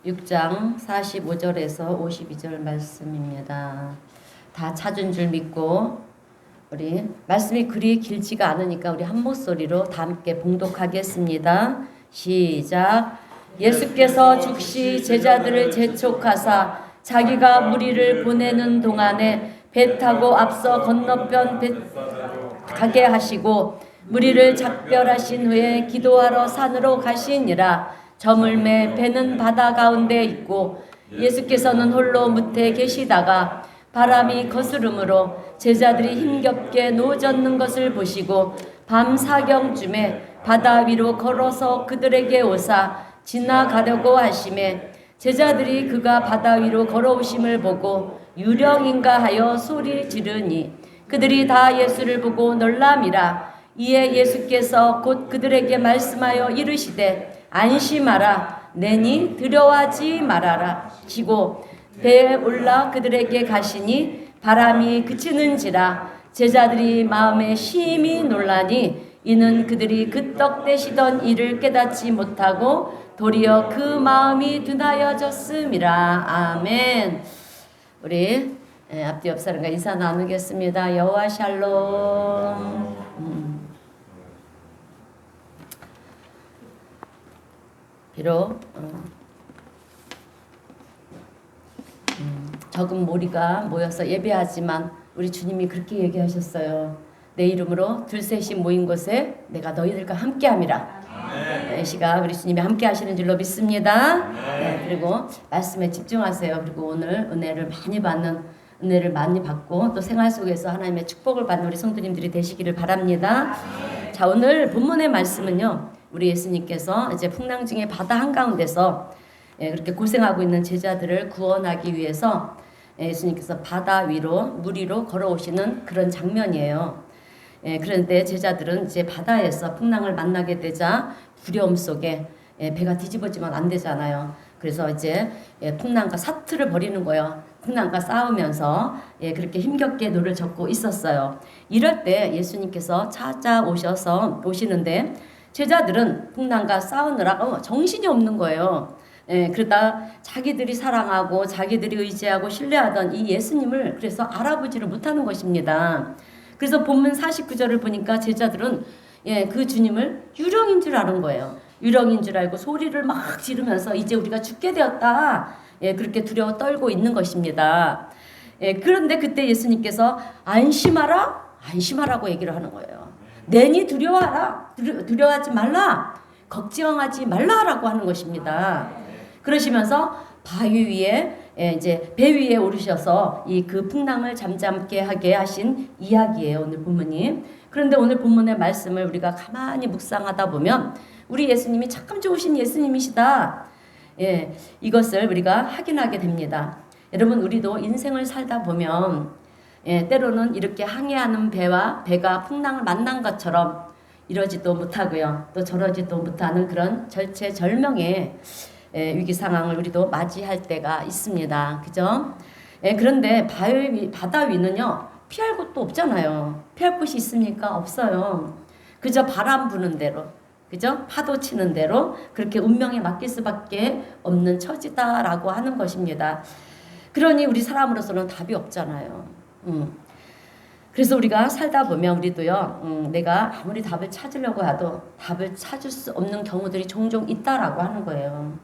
6장 45절에서 52절 말씀입니다. 다 찾은 줄 믿고 우리 말씀이 그리 길지가 않으니까 우리 한 목소리로 다 함께 봉독하겠습니다. 시작. 예수께서 즉시 제자들을 재촉하사 자기가 무리를 보내는 동안에 배 타고 앞서 건너편 배 가게 하시고 무리를 작별하신 후에 기도하러 산으로 가시니라. 저물매 배는 바다 가운데 있고 예수께서는 홀로 무태 계시다가 바람이 거스름으로 제자들이 힘겹게 노젓는 것을 보시고 밤 사경쯤에 바다 위로 걸어서 그들에게 오사 지나가려고 하심에 제자들이 그가 바다 위로 걸어오심을 보고 유령인가 하여 소리 지르니 그들이 다 예수를 보고 놀람이라. 이에 예수께서 곧 그들에게 말씀하여 이르시되 안심하라. 내니 두려워하지 말아라. 지고 배에 올라 그들에게 가시니 바람이 그치는지라. 제자들이 마음에 심히 놀라니 이는 그들이 그 떡 떼시던 일을 깨닫지 못하고 도리어 그 마음이 둔하여졌음이라. 아멘. 우리 앞뒤 옆 사람과 인사 나누겠습니다. 여호와 샬롬. 비록 적은 무리가 모여서 예배하지만 우리 주님이 그렇게 얘기하셨어요. 내 이름으로 둘셋이 모인 곳에 내가 너희들과 함께함이라. 이 시간 우리 주님이 함께 하시는 줄로 믿습니다. 네, 그리고 말씀에 집중하세요. 그리고 오늘 은혜를 많이 받고 또 생활 속에서 하나님의 축복을 받는 우리 성도님들이 되시기를 바랍니다. 자, 오늘 본문의 말씀은요. 우리 예수님께서 이제 풍랑 중에 바다 한가운데서 그렇게 고생하고 있는 제자들을 구원하기 위해서 예수님께서 바다 위로 물 위로 걸어오시는 그런 장면이에요. 그런데 제자들은 이제 바다에서 풍랑을 만나게 되자 두려움 속에 배가 뒤집어지면 안 되잖아요. 그래서 이제 풍랑과 사투를 벌이는 거예요. 풍랑과 싸우면서 그렇게 힘겹게 노를 젓고 있었어요. 이럴 때 예수님께서 오시는데 제자들은 풍랑과 싸우느라 정신이 없는 거예요. 그러다 자기들이 사랑하고 자기들이 의지하고 신뢰하던 이 예수님을 그래서 알아보지를 못하는 것입니다. 그래서 본문 49절을 보니까 제자들은 그 주님을 유령인 줄 아는 거예요. 유령인 줄 알고 소리를 막 지르면서 이제 우리가 죽게 되었다. 그렇게 두려워 떨고 있는 것입니다. 그런데 그때 예수님께서 안심하라고 얘기를 하는 거예요. 내니 두려워하라. 두려워하지 말라. 걱정하지 말라라고 하는 것입니다. 그러시면서 바위 위에 이제 배 위에 오르셔서 이 그 풍랑을 잠잠케 하게 하신 이야기예요. 오늘 본문이. 그런데 오늘 본문의 말씀을 우리가 가만히 묵상하다 보면 우리 예수님이 참 좋으신 예수님이시다. 이것을 우리가 확인하게 됩니다. 여러분 우리도 인생을 살다 보면 때로는 이렇게 항해하는 배가 풍랑을 만난 것처럼 이러지도 못하고요. 또 저러지도 못하는 그런 절체절명의 위기 상황을 우리도 맞이할 때가 있습니다. 그죠? 그런데 바다 위는요. 피할 곳도 없잖아요. 피할 곳이 있습니까? 없어요. 그저 바람 부는 대로, 그죠? 파도 치는 대로 그렇게 운명에 맡길 수밖에 없는 처지다라고 하는 것입니다. 그러니 우리 사람으로서는 답이 없잖아요. 그래서 우리가 살다 보면 우리도요, 내가 아무리 답을 찾으려고 해도 답을 찾을 수 없는 경우들이 종종 있다라고 하는 거예요.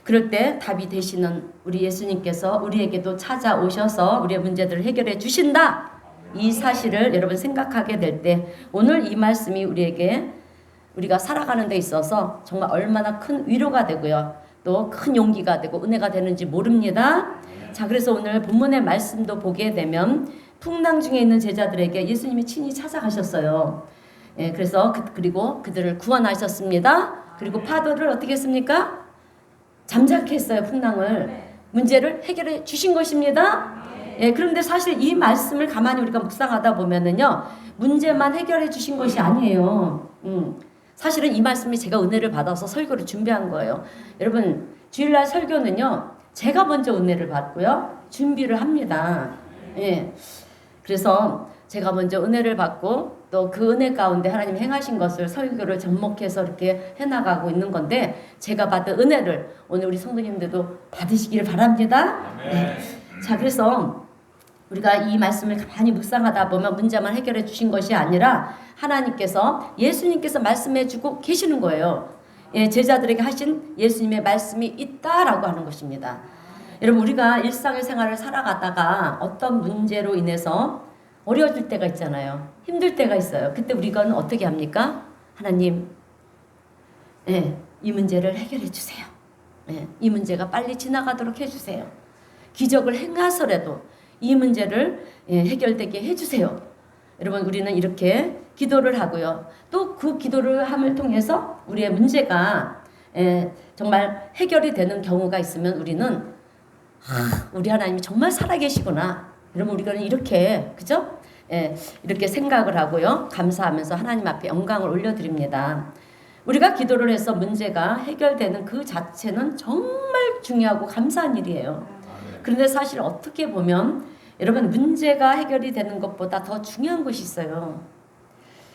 그럴 때 답이 되시는 우리 예수님께서 우리에게도 찾아오셔서 우리의 문제들을 해결해 주신다. 이 사실을 여러분 생각하게 될 때 오늘 이 말씀이 우리가 살아가는 데 있어서 정말 얼마나 큰 위로가 되고요. 또 큰 용기가 되고 은혜가 되는지 모릅니다. 자, 그래서 오늘 본문의 말씀도 보게 되면 풍랑 중에 있는 제자들에게 예수님이 친히 찾아가셨어요. 그래서 그리고 그들을 구원하셨습니다. 그리고 파도를 어떻게 했습니까? 잠자게 했어요. 풍랑을. 문제를 해결해 주신 것입니다. 그런데 사실 이 말씀을 가만히 우리가 묵상하다 보면은요, 문제만 해결해 주신 것이 아니에요. 사실은 이 말씀이 제가 은혜를 받아서 설교를 준비한 거예요. 여러분, 주일날 설교는요, 제가 먼저 은혜를 받고요, 준비를 합니다. 그래서 제가 먼저 은혜를 받고 또 그 은혜 가운데 하나님 행하신 것을 설교를 접목해서 이렇게 해나가고 있는 건데 제가 받은 은혜를 오늘 우리 성도님들도 받으시기를 바랍니다. 네. 자, 그래서 우리가 이 말씀을 가만히 묵상하다 보면 문제만 해결해 주신 것이 아니라 하나님께서 예수님께서 말씀해 주고 계시는 거예요. 예, 제자들에게 하신 예수님의 말씀이 있다라고 하는 것입니다. 여러분, 우리가 일상의 생활을 살아가다가 어떤 문제로 인해서 어려워질 때가 있잖아요. 힘들 때가 있어요. 그때 우리가 어떻게 합니까? 하나님, 예, 이 문제를 해결해 주세요. 예, 이 문제가 빨리 지나가도록 해주세요. 기적을 행하서라도 이 문제를 해결되게 해주세요. 여러분, 우리는 이렇게 기도를 하고요. 또 그 기도를 함을 통해서 우리의 문제가 정말 해결이 되는 경우가 있으면 우리는 우리 하나님이 정말 살아계시구나. 여러분, 우리가 이렇게, 그죠? 이렇게 생각을 하고요. 감사하면서 하나님 앞에 영광을 올려드립니다. 우리가 기도를 해서 문제가 해결되는 그 자체는 정말 중요하고 감사한 일이에요. 그런데 사실 어떻게 보면 여러분, 문제가 해결이 되는 것보다 더 중요한 것이 있어요.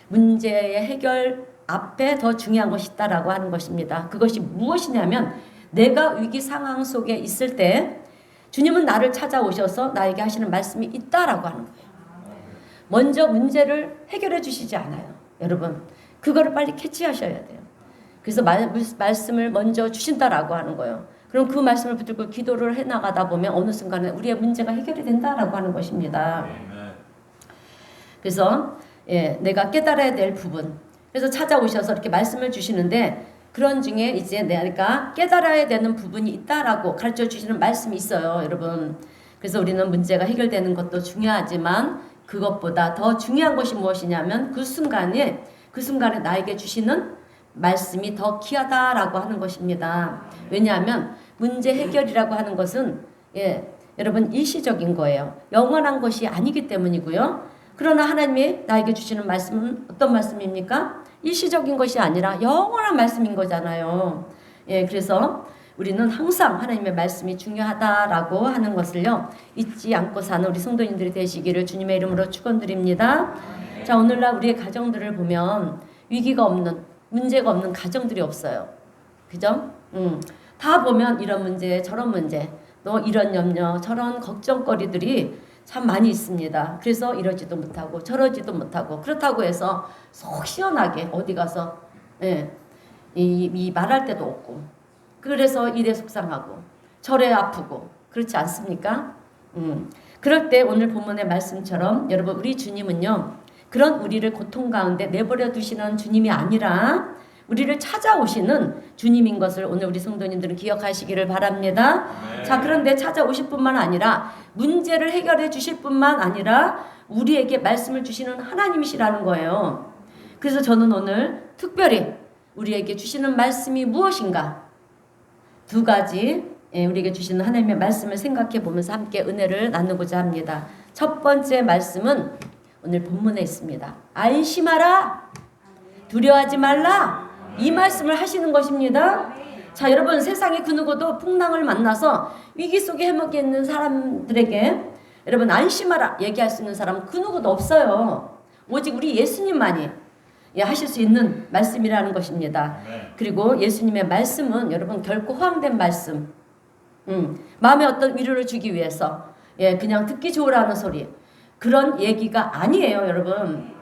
문제의 해결 앞에 더 중요한 것이 있다라고 하는 것입니다. 그것이 무엇이냐면 내가 위기 상황 속에 있을 때 주님은 나를 찾아오셔서 나에게 하시는 말씀이 있다라고 하는 거예요. 먼저 문제를 해결해 주시지 않아요. 여러분, 그거를 빨리 캐치하셔야 돼요. 그래서 말씀을 먼저 주신다라고 하는 거예요. 그럼 그 말씀을 붙들고 기도를 해나가다 보면 어느 순간에 우리의 문제가 해결이 된다라고 하는 것입니다. 그래서 내가 깨달아야 될 부분, 그래서 찾아오셔서 이렇게 말씀을 주시는데 그런 중에 이제 내가 깨달아야 되는 부분이 있다라고 가르쳐 주시는 말씀이 있어요, 여러분. 그래서 우리는 문제가 해결되는 것도 중요하지만 그것보다 더 중요한 것이 무엇이냐면 그 순간에 나에게 주시는 말씀이 더 귀하다라고 하는 것입니다. 왜냐하면 문제 해결이라고 하는 것은 여러분 일시적인 거예요. 영원한 것이 아니기 때문이고요. 그러나 하나님이 나에게 주시는 말씀은 어떤 말씀입니까? 일시적인 것이 아니라 영원한 말씀인 거잖아요. 그래서 우리는 항상 하나님의 말씀이 중요하다라고 하는 것을요 잊지 않고 사는 우리 성도님들이 되시기를 주님의 이름으로 축원드립니다. 자, 오늘날 우리의 가정들을 보면 위기가 없는, 문제가 없는 가정들이 없어요. 그죠? 다 보면 이런 문제, 저런 문제, 또 이런 염려, 저런 걱정거리들이 참 많이 있습니다. 그래서 이러지도 못하고 저러지도 못하고 그렇다고 해서 속 시원하게 어디 가서 이 말할 때도 없고 그래서 이래 속상하고 저래 아프고 그렇지 않습니까? 그럴 때 오늘 본문의 말씀처럼 여러분 우리 주님은요 그런 우리를 고통 가운데 내버려 두시는 주님이 아니라 우리를 찾아오시는 주님인 것을 오늘 우리 성도님들은 기억하시기를 바랍니다. 네. 자, 그런데 찾아오실 뿐만 아니라 문제를 해결해 주실 뿐만 아니라 우리에게 말씀을 주시는 하나님이시라는 거예요. 그래서 저는 오늘 특별히 우리에게 주시는 말씀이 무엇인가 두 가지 우리에게 주시는 하나님의 말씀을 생각해 보면서 함께 은혜를 나누고자 합니다. 첫 번째 말씀은 오늘 본문에 있습니다. 안심하라, 두려워하지 말라, 이 말씀을 하시는 것입니다. 자, 여러분 세상에 그 누구도 풍랑을 만나서 위기 속에 해먹게 있는 사람들에게 여러분 안심하라 얘기할 수 있는 사람은 그 누구도 없어요. 오직 우리 예수님만이 하실 수 있는 말씀이라는 것입니다. 그리고 예수님의 말씀은 여러분 결코 허황된 말씀, 마음에 어떤 위로를 주기 위해서 그냥 듣기 좋으라는 소리 그런 얘기가 아니에요. 여러분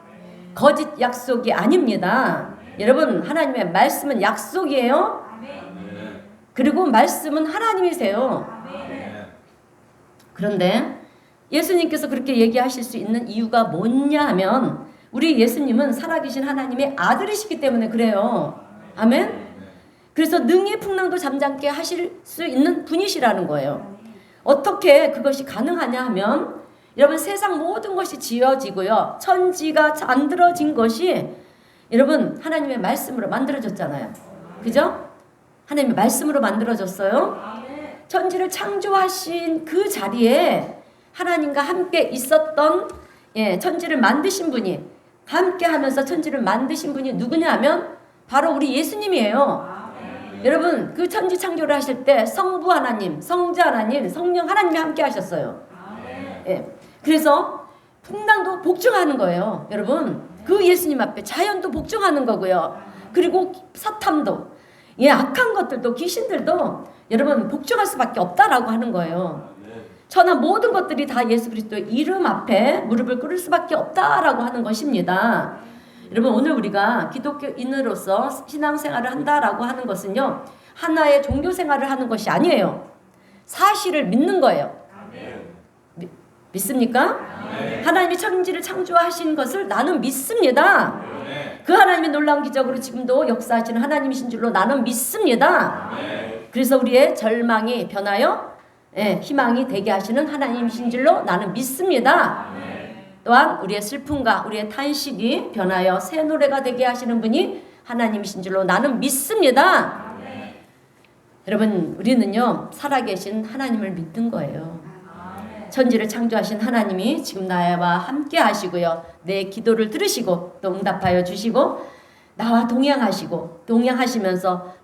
거짓 약속이 아닙니다. 여러분 하나님의 말씀은 약속이에요. 그리고 말씀은 하나님이세요. 그런데 예수님께서 그렇게 얘기하실 수 있는 이유가 뭐냐 하면 우리 예수님은 살아계신 하나님의 아들이시기 때문에 그래요. 아멘. 그래서 능히 풍랑도 잠잠게 하실 수 있는 분이시라는 거예요. 어떻게 그것이 가능하냐 하면 여러분 세상 모든 것이 지어지고요. 천지가 만들어진 것이 여러분 하나님의 말씀으로 만들어졌잖아요. 그죠? 하나님의 말씀으로 만들어졌어요. 천지를 창조하신 그 자리에 하나님과 함께 있었던 천지를 만드신 분이 함께 하면서 천지를 만드신 분이 누구냐 하면 바로 우리 예수님이에요. 여러분 그 천지 창조를 하실 때 성부 하나님, 성자 하나님, 성령 하나님이 함께 하셨어요. 그래서 풍랑도 복종하는 거예요. 여러분, 그 예수님 앞에 자연도 복종하는 거고요. 그리고 사탐도, 악한 것들도, 귀신들도 여러분 복종할 수밖에 없다라고 하는 거예요. 천하 모든 것들이 다 예수 그리스도의 이름 앞에 무릎을 꿇을 수밖에 없다라고 하는 것입니다. 여러분, 오늘 우리가 기독교인으로서 신앙생활을 한다라고 하는 것은요, 하나의 종교생활을 하는 것이 아니에요. 사실을 믿는 거예요. 믿습니까? 하나님이 천지를 창조하신 것을 나는 믿습니다. 그 하나님의 놀라운 기적으로 지금도 역사하시는 하나님이신 줄로 나는 믿습니다. 그래서 우리의 절망이 변하여 희망이 되게 하시는 하나님이신 줄로 나는 믿습니다. 또한 우리의 슬픔과 우리의 탄식이 변하여 새 노래가 되게 하시는 분이 하나님이신 줄로 나는 믿습니다. 여러분, 우리는요, 살아계신 하나님을 믿는 거예요. 천지를 창조하신 하나님이 지금 나와 함께 하시고요, 내 기도를 들으시고 또 응답하여 주시고 나와 동행하시면서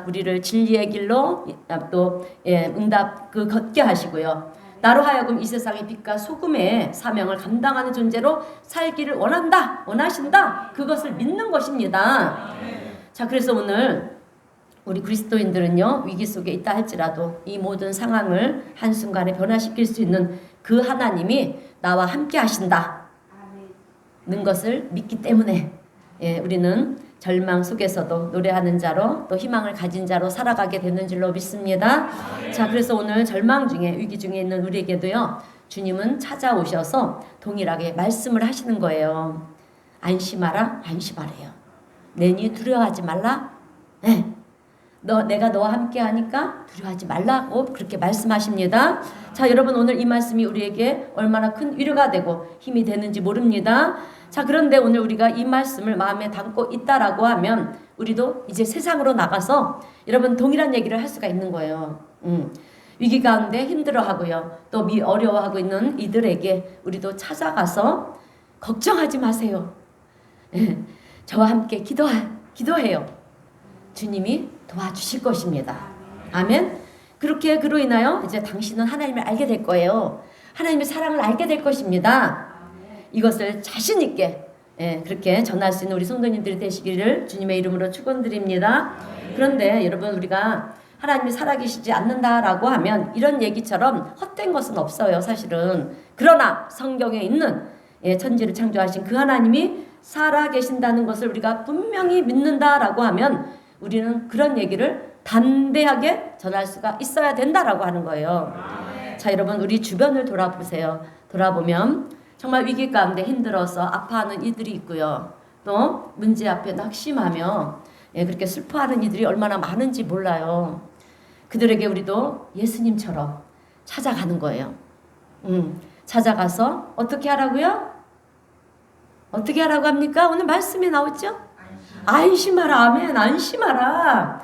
우리를 진리의 길로 또 응답 걷게 하시고요, 나로 하여금 이 세상의 빛과 소금의 사명을 감당하는 존재로 살기를 원하신다. 그것을 믿는 것입니다. 자, 그래서 오늘 우리 그리스도인들은요, 위기 속에 있다 할지라도 이 모든 상황을 한순간에 변화시킬 수 있는 그 하나님이 나와 함께 하신다는 것을 믿기 때문에 우리는 절망 속에서도 노래하는 자로 또 희망을 가진 자로 살아가게 되는 줄로 믿습니다. 자, 그래서 오늘 절망 중에, 위기 중에 있는 우리에게도요, 주님은 찾아오셔서 동일하게 말씀을 하시는 거예요. 안심하라, 안심하래요. 내니 두려워하지 말라. 내가 너와 함께 하니까 두려워하지 말라고 그렇게 말씀하십니다. 자, 여러분, 오늘 이 말씀이 우리에게 얼마나 큰 위로가 되고 힘이 되는지 모릅니다. 자, 그런데 오늘 우리가 이 말씀을 마음에 담고 있다라고 하면 우리도 이제 세상으로 나가서 여러분 동일한 얘기를 할 수가 있는 거예요. 위기 가운데 힘들어하고요, 또 어려워하고 있는 이들에게 우리도 찾아가서 걱정하지 마세요. 저와 함께 기도해요. 주님이 도와주실 것입니다. 아멘. 그로 인하여 이제 당신은 하나님을 알게 될 거예요. 하나님의 사랑을 알게 될 것입니다. 이것을 자신 있게 그렇게 전할 수 있는 우리 성도님들이 되시기를 주님의 이름으로 축원드립니다. 그런데 여러분, 우리가 하나님이 살아계시지 않는다라고 하면 이런 얘기처럼 헛된 것은 없어요, 사실은. 그러나 성경에 있는 천지를 창조하신 그 하나님이 살아계신다는 것을 우리가 분명히 믿는다라고 하면 우리는 그런 얘기를 담대하게 전할 수가 있어야 된다라고 하는 거예요. 자, 여러분, 우리 주변을 돌아보세요. 돌아보면 정말 위기 가운데 힘들어서 아파하는 이들이 있고요, 또 문제 앞에 낙심하며 그렇게 슬퍼하는 이들이 얼마나 많은지 몰라요. 그들에게 우리도 예수님처럼 찾아가는 거예요. 찾아가서 어떻게 하라고요? 어떻게 하라고 합니까? 오늘 말씀에 나오죠? 안심하라. 아멘. 안심하라.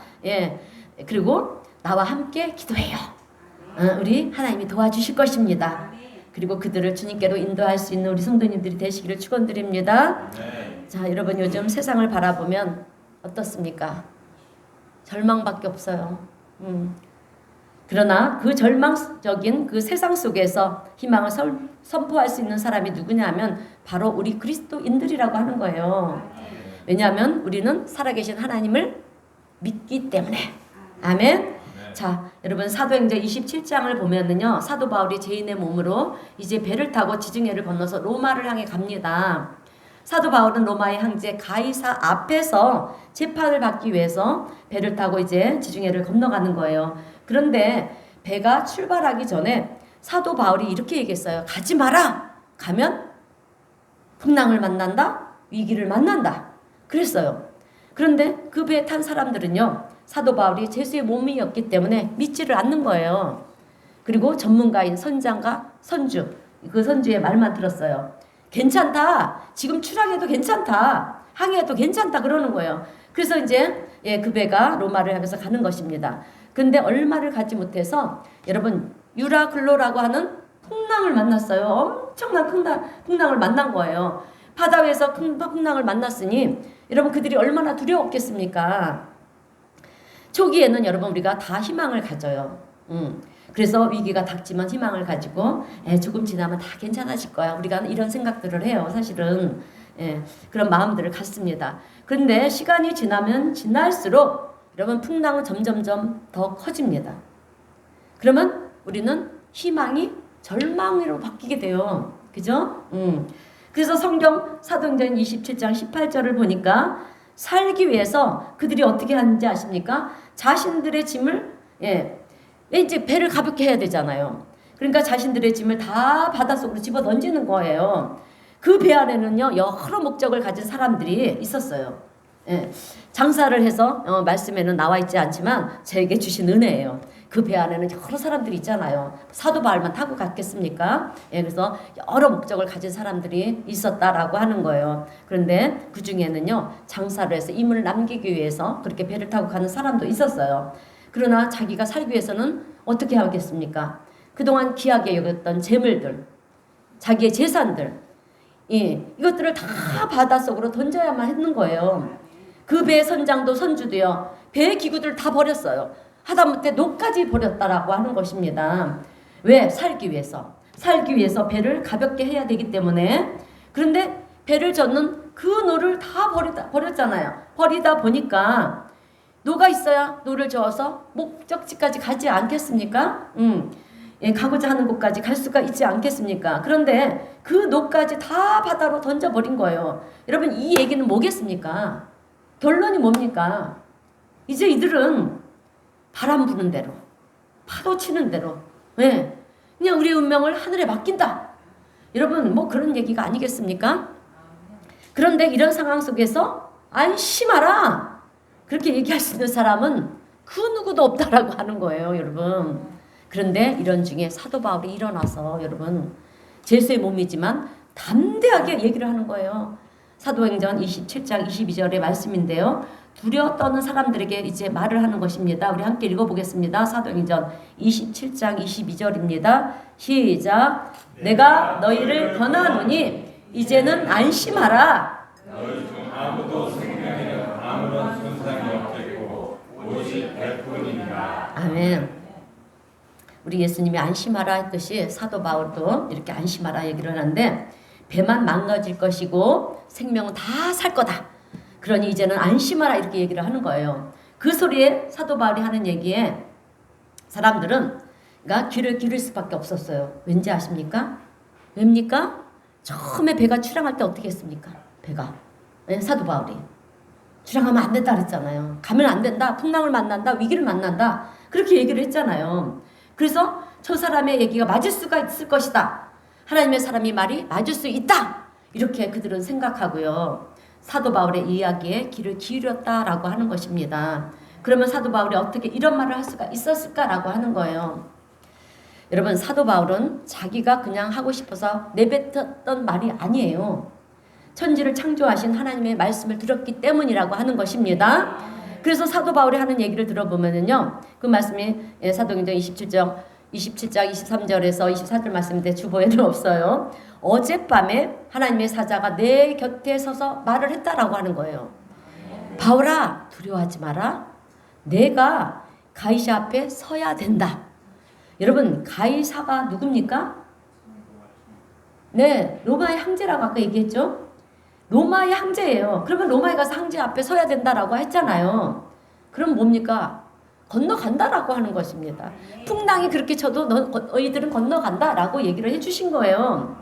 그리고 나와 함께 기도해요. 우리 하나님이 도와주실 것입니다. 그리고 그들을 주님께로 인도할 수 있는 우리 성도님들이 되시기를 축원드립니다. 자, 여러분, 요즘 세상을 바라보면 어떻습니까? 절망밖에 없어요. 그러나 그 절망적인 그 세상 속에서 희망을 선포할 수 있는 사람이 누구냐면 바로 우리 그리스도인들이라고 하는 거예요. 왜냐하면 우리는 살아계신 하나님을 믿기 때문에. 아멘. 자, 여러분, 사도행전 27장을 보면은요, 사도 바울이 죄인의 몸으로 이제 배를 타고 지중해를 건너서 로마를 향해 갑니다. 사도 바울은 로마의 황제 가이사 앞에서 재판을 받기 위해서 배를 타고 이제 지중해를 건너가는 거예요. 그런데 배가 출발하기 전에 사도 바울이 이렇게 얘기했어요. 가지 마라. 가면 풍랑을 만난다. 위기를 만난다. 그랬어요. 그런데 그 배에 탄 사람들은요, 사도 바울이 죄수의 몸이었기 때문에 믿지를 않는 거예요. 그리고 전문가인 선장과 선주, 그 선주의 말만 들었어요. 괜찮다. 지금 출항해도 괜찮다. 항해해도 괜찮다. 그러는 거예요. 그래서 이제 그 배가 로마를 향해서 가는 것입니다. 근데 얼마를 가지 못해서 여러분, 유라클로라고 하는 풍랑을 만났어요. 엄청난 풍랑을 만난 거예요. 바다 위에서 풍랑을 만났으니 여러분, 그들이 얼마나 두려웠겠습니까? 초기에는 여러분, 우리가 다 희망을 가져요. 그래서 위기가 닥치면 희망을 가지고 조금 지나면 다 괜찮아질 거야. 우리가 이런 생각들을 해요. 사실은 그런 마음들을 갖습니다. 그런데 시간이 지나면 지날수록 여러분 풍랑은 점점점 더 커집니다. 그러면 우리는 희망이 절망으로 바뀌게 돼요. 그죠? 그래서 성경 사도행전 27장 18절을 보니까 살기 위해서 그들이 어떻게 하는지 아십니까? 자신들의 짐을 이제 배를 가볍게 해야 되잖아요. 그러니까 자신들의 짐을 다 바닷속으로 집어 던지는 거예요. 그 배 안에는요 여러 목적을 가진 사람들이 있었어요. 장사를 해서 말씀에는 나와 있지 않지만 저에게 주신 은혜예요. 그 배 안에는 여러 사람들이 있잖아요. 사도 바울만 타고 갔겠습니까? 그래서 여러 목적을 가진 사람들이 있었다라고 하는 거예요. 그런데 그 중에는요 장사를 해서 임을 남기기 위해서 그렇게 배를 타고 가는 사람도 있었어요. 그러나 자기가 살기 위해서는 어떻게 하겠습니까? 그동안 귀하게 여겼던 재물들, 자기의 재산들, 이것들을 다 바닷속으로 던져야만 했는 거예요. 그 배의 선장도 선주도요. 배의 기구들을 다 버렸어요. 하다못해 노까지 버렸다라고 하는 것입니다. 왜? 살기 위해서. 살기 위해서 배를 가볍게 해야 되기 때문에. 그런데 배를 젓는 그 노를 다 버렸잖아요. 버리다 보니까 노가 있어야 노를 저어서 목적지까지 가지 않겠습니까? 가고자 하는 곳까지 갈 수가 있지 않겠습니까? 그런데 그 노까지 다 바다로 던져버린 거예요. 여러분 이 얘기는 뭐겠습니까? 결론이 뭡니까? 이제 이들은 바람 부는 대로 파도 치는 대로 그냥 우리의 운명을 하늘에 맡긴다. 여러분 뭐 그런 얘기가 아니겠습니까? 그런데 이런 상황 속에서 안심하라 그렇게 얘기할 수 있는 사람은 그 누구도 없다라고 하는 거예요, 여러분. 그런데 이런 중에 사도 바울이 일어나서 여러분 제수의 몸이지만 담대하게 얘기를 하는 거예요. 사도행전 27장 22절의 말씀인데요. 두려워 떠는 사람들에게 이제 말을 하는 것입니다. 우리 함께 읽어보겠습니다. 사도행전 27장 22절입니다. 시작. 내가 너희를 권하노니 이제는 안심하라. 너희 중 아무도 생명에는 아무런 손상이 없겠고 오직 배뿐이니라. 아멘. 우리 예수님이 안심하라 했듯이 사도 바울도 이렇게 안심하라 얘기를 하는데 배만 망가질 것이고 생명은 다 살 거다. 그러니 이제는 안심하라 이렇게 얘기를 하는 거예요. 그 소리에 사도 바울이 하는 얘기에 사람들은 그러니까 귀를 기울일 수밖에 없었어요. 왠지 아십니까? 왜입니까? 처음에 배가 출항할 때 어떻게 했습니까? 배가 사도 바울이 출항하면 안 된다 그랬잖아요. 가면 안 된다. 풍랑을 만난다. 위기를 만난다. 그렇게 얘기를 했잖아요. 그래서 저 사람의 얘기가 맞을 수가 있을 것이다. 하나님의 사람이 말이 맞을 수 있다. 이렇게 그들은 생각하고요. 사도 바울의 이야기에 귀를 기울였다라고 하는 것입니다. 그러면 사도 바울이 어떻게 이런 말을 할 수가 있었을까라고 하는 거예요. 여러분 사도 바울은 자기가 그냥 하고 싶어서 내뱉었던 말이 아니에요. 천지를 창조하신 하나님의 말씀을 들었기 때문이라고 하는 것입니다. 그래서 사도 바울이 하는 얘기를 들어보면은요. 그 말씀이 사도행전 27장 23절에서 24절 말씀인데 주보에는 없어요. 어젯밤에 하나님의 사자가 내 곁에 서서 말을 했다라고 하는 거예요. 바울아 두려워하지 마라. 내가 가이사 앞에 서야 된다. 여러분 가이사가 누굽니까? 네, 로마의 황제라고 아까 얘기했죠. 로마의 황제예요. 그러면 로마에 가서 황제 앞에 서야 된다라고 했잖아요. 그럼 뭡니까? 건너간다라고 하는 것입니다. 풍랑이 그렇게 쳐도 너희들은 건너간다라고 얘기를 해주신 거예요.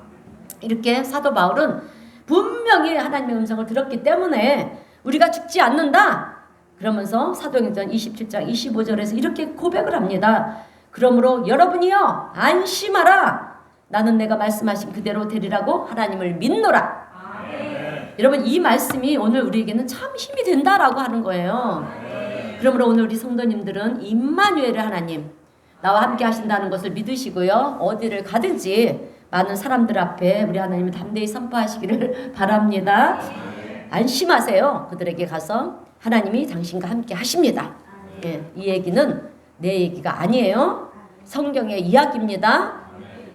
이렇게 사도 바울은 분명히 하나님의 음성을 들었기 때문에 우리가 죽지 않는다. 그러면서 사도행전 27장 25절에서 이렇게 고백을 합니다. 그러므로 여러분이여 안심하라. 나는 내가 말씀하신 그대로 되리라고 하나님을 믿노라. 여러분 이 말씀이 오늘 우리에게는 참 힘이 된다라고 하는 거예요. 그러므로 오늘 우리 성도님들은 임마누엘의 하나님 나와 함께 하신다는 것을 믿으시고요. 어디를 가든지 많은 사람들 앞에 우리 하나님을 담대히 선포하시기를 바랍니다. 안심하세요. 그들에게 가서 하나님이 당신과 함께 하십니다. 이 얘기는 내 얘기가 아니에요. 성경의 이야기입니다.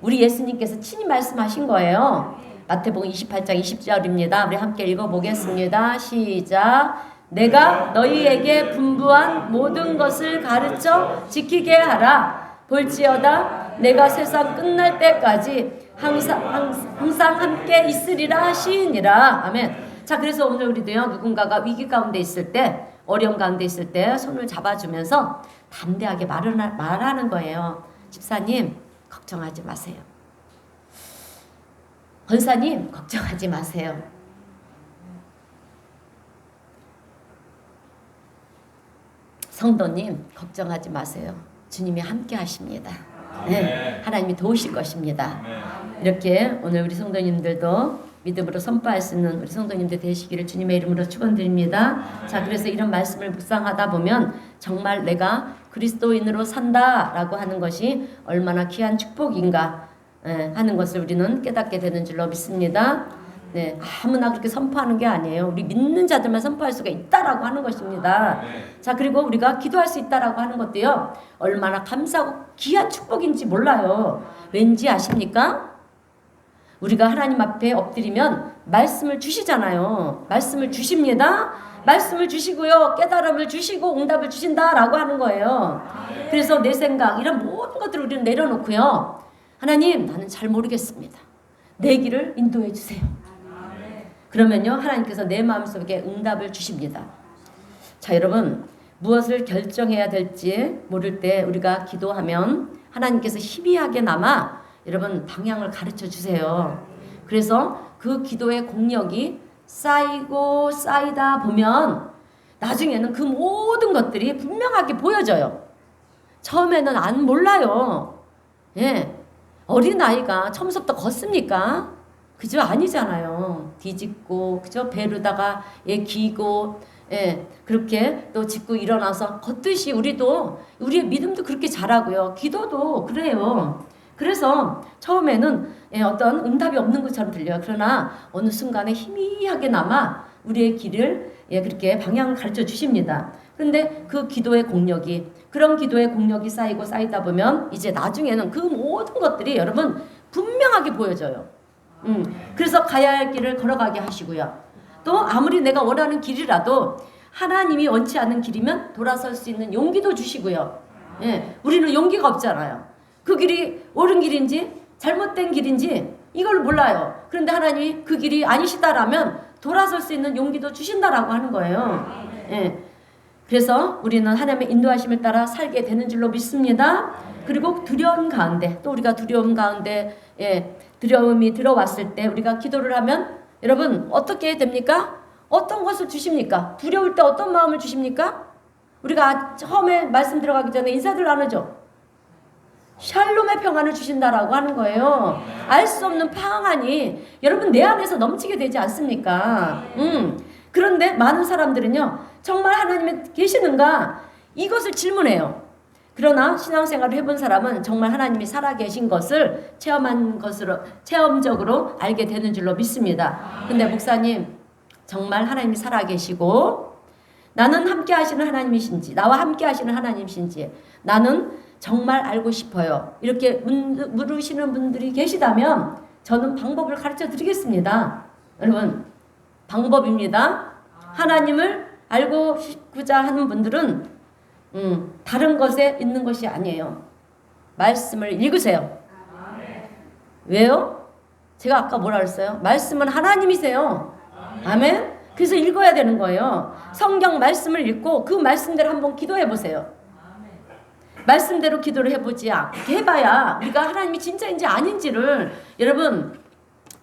우리 예수님께서 친히 말씀하신 거예요. 마태복음 28장 20절입니다. 우리 함께 읽어보겠습니다. 시작. 내가 너희에게 분부한 모든 것을 가르쳐 지키게 하라. 볼지어다 내가 세상 끝날 때까지 항상 함께 있으리라 하시니라. 아멘. 자, 그래서 오늘 우리도요, 누군가가 위기 가운데 있을 때, 어려움 가운데 있을 때 손을 잡아주면서 담대하게 말하는 거예요. 집사님, 걱정하지 마세요. 권사님, 걱정하지 마세요. 성도님, 걱정하지 마세요. 주님이 함께 하십니다. 네, 하나님이 도우실 것입니다. 이렇게 오늘 우리 성도님들도 믿음으로 선포할 수 있는 우리 성도님들 되시기를 주님의 이름으로 축원드립니다. 자, 그래서 이런 말씀을 묵상하다 보면 정말 내가 그리스도인으로 산다라고 하는 것이 얼마나 귀한 축복인가 하는 것을 우리는 깨닫게 되는 줄로 믿습니다. 네, 아무나 그렇게 선포하는 게 아니에요. 우리 믿는 자들만 선포할 수가 있다라고 하는 것입니다. 자, 그리고 우리가 기도할 수 있다라고 하는 것도요, 얼마나 감사하고 귀한 축복인지 몰라요. 왠지 아십니까? 우리가 하나님 앞에 엎드리면 말씀을 주시잖아요. 말씀을 주십니다. 말씀을 주시고요, 깨달음을 주시고 응답을 주신다라고 하는 거예요. 그래서 내 생각, 이런 모든 것들을 우리는 내려놓고요, 하나님, 나는 잘 모르겠습니다. 내 길을 인도해 주세요. 그러면요, 하나님께서 내 마음속에 응답을 주십니다. 자, 여러분, 무엇을 결정해야 될지 모를 때 우리가 기도하면 하나님께서 희미하게나마 여러분 방향을 가르쳐 주세요. 그래서 그 기도의 공력이 쌓이고 쌓이다 보면 나중에는 그 모든 것들이 분명하게 보여져요. 처음에는 안 몰라요. 예, 어린아이가 처음부터 걷습니까? 그죠? 아니잖아요. 뒤집고, 그죠? 배로다가 기고, 그렇게 또 짚고 일어나서 걷듯이 우리의 믿음도 그렇게 자라고요. 기도도 그래요. 그래서 처음에는 어떤 응답이 없는 것처럼 들려요. 그러나 어느 순간에 희미하게나마 우리의 길을 그렇게 방향을 가르쳐 주십니다. 그런데 그 기도의 공력이, 그런 기도의 공력이 쌓이고 쌓이다 보면 이제 나중에는 그 모든 것들이 여러분 분명하게 보여져요. 그래서 가야 할 길을 걸어가게 하시고요. 또 아무리 내가 원하는 길이라도 하나님이 원치 않는 길이면 돌아설 수 있는 용기도 주시고요. 우리는 용기가 없잖아요. 그 길이 옳은 길인지 잘못된 길인지 이걸 몰라요. 그런데 하나님이 그 길이 아니시다라면 돌아설 수 있는 용기도 주신다라고 하는 거예요. 그래서 우리는 하나님의 인도하심을 따라 살게 되는 줄로 믿습니다. 그리고 두려움 가운데, 또 우리가 두려움 가운데 두려움이 들어왔을 때 우리가 기도를 하면 여러분 어떻게 됩니까? 어떤 것을 주십니까? 두려울 때 어떤 마음을 주십니까? 우리가 처음에 말씀 들어가기 전에 인사들 나누죠. 샬롬의 평안을 주신다라고 하는 거예요. 알 수 없는 평안이 여러분 내 안에서 넘치게 되지 않습니까? 그런데 많은 사람들은요, 정말 하나님이 계시는가? 이것을 질문해요. 그러나 신앙생활을 해본 사람은 정말 하나님이 살아계신 것을 체험적으로 알게 되는 줄로 믿습니다. 근데 목사님, 정말 하나님이 살아계시고 나는 함께 하시는 하나님이신지, 나와 함께 하시는 하나님이신지 나는 정말 알고 싶어요. 이렇게 물으시는 분들이 계시다면 저는 방법을 가르쳐 드리겠습니다. 여러분, 방법입니다. 하나님을 알고자 하는 분들은 다른 것에 있는 것이 아니에요. 말씀을 읽으세요. 왜요? 제가 아까 뭐라 그랬어요? 말씀은 하나님이세요. 아멘? 그래서 읽어야 되는 거예요. 성경 말씀을 읽고 그 말씀대로 한번 기도해 보세요. 말씀대로 기도를 해보지 않게 해봐야 우리가 하나님이 진짜인지 아닌지를 여러분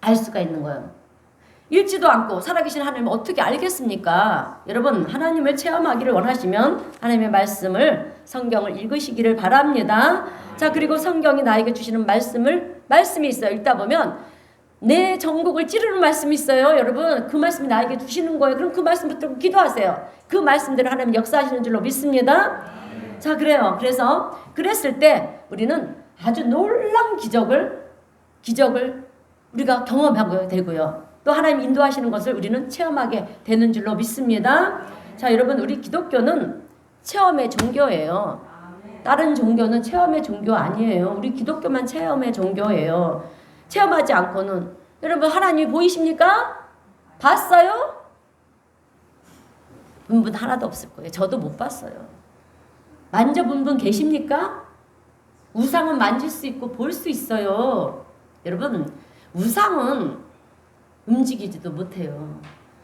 알 수가 있는 거예요. 읽지도 않고 살아계신 하나님을 어떻게 알겠습니까? 여러분, 하나님을 체험하기를 원하시면 하나님의 말씀을, 성경을 읽으시기를 바랍니다. 자, 그리고 성경이 나에게 주시는 말씀이 있어요. 읽다 보면 내 전곡을 찌르는 말씀이 있어요. 여러분, 그 말씀이 나에게 주시는 거예요. 그럼 그 말씀 붙들고 기도하세요. 그 말씀대로 하나님 역사하시는 줄로 믿습니다. 자, 그래요. 그래서 그랬을 때 우리는 아주 놀라운 기적을 우리가 경험하게 되고요. 또 하나님 인도하시는 것을 우리는 체험하게 되는 줄로 믿습니다. 자, 여러분, 우리 기독교는 체험의 종교예요. 다른 종교는 체험의 종교 아니에요. 우리 기독교만 체험의 종교예요. 체험하지 않고는 여러분 하나님이 보이십니까? 봤어요? 본 분 하나도 없을 거예요. 저도 못 봤어요. 만져본 분 계십니까? 우상은 만질 수 있고 볼 수 있어요. 여러분, 우상은 움직이지도 못해요.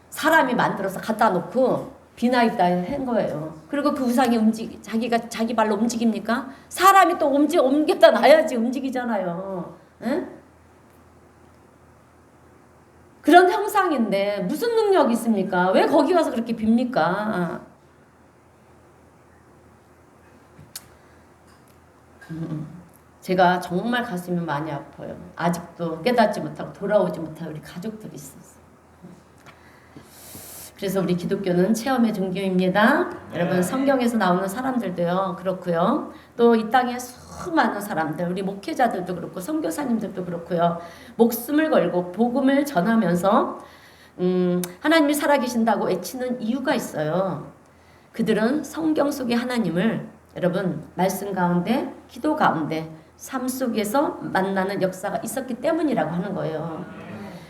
사람이 만들어서 갖다 놓고 비나입다 한 거예요. 그리고 그 우상이 자기가 자기 발로 움직입니까? 사람이 또 옮겼다 놔야지 움직이잖아요. 응? 그런 형상인데 무슨 능력이 있습니까? 왜 거기 가서 그렇게 빕니까? 제가 정말 가슴이 많이 아파요. 아직도 깨닫지 못하고 돌아오지 못한 우리 가족들이 있었어요. 그래서 우리 기독교는 체험의 종교입니다. 여러분, 성경에서 나오는 사람들도요 그렇고요. 또 이 땅에 수많은 사람들, 우리 목회자들도 그렇고 선교사님들도 그렇고요. 목숨을 걸고 복음을 전하면서 하나님이 살아계신다고 외치는 이유가 있어요. 그들은 성경 속의 하나님을 여러분 말씀 가운데, 기도 가운데, 삶 속에서 만나는 역사가 있었기 때문이라고 하는 거예요.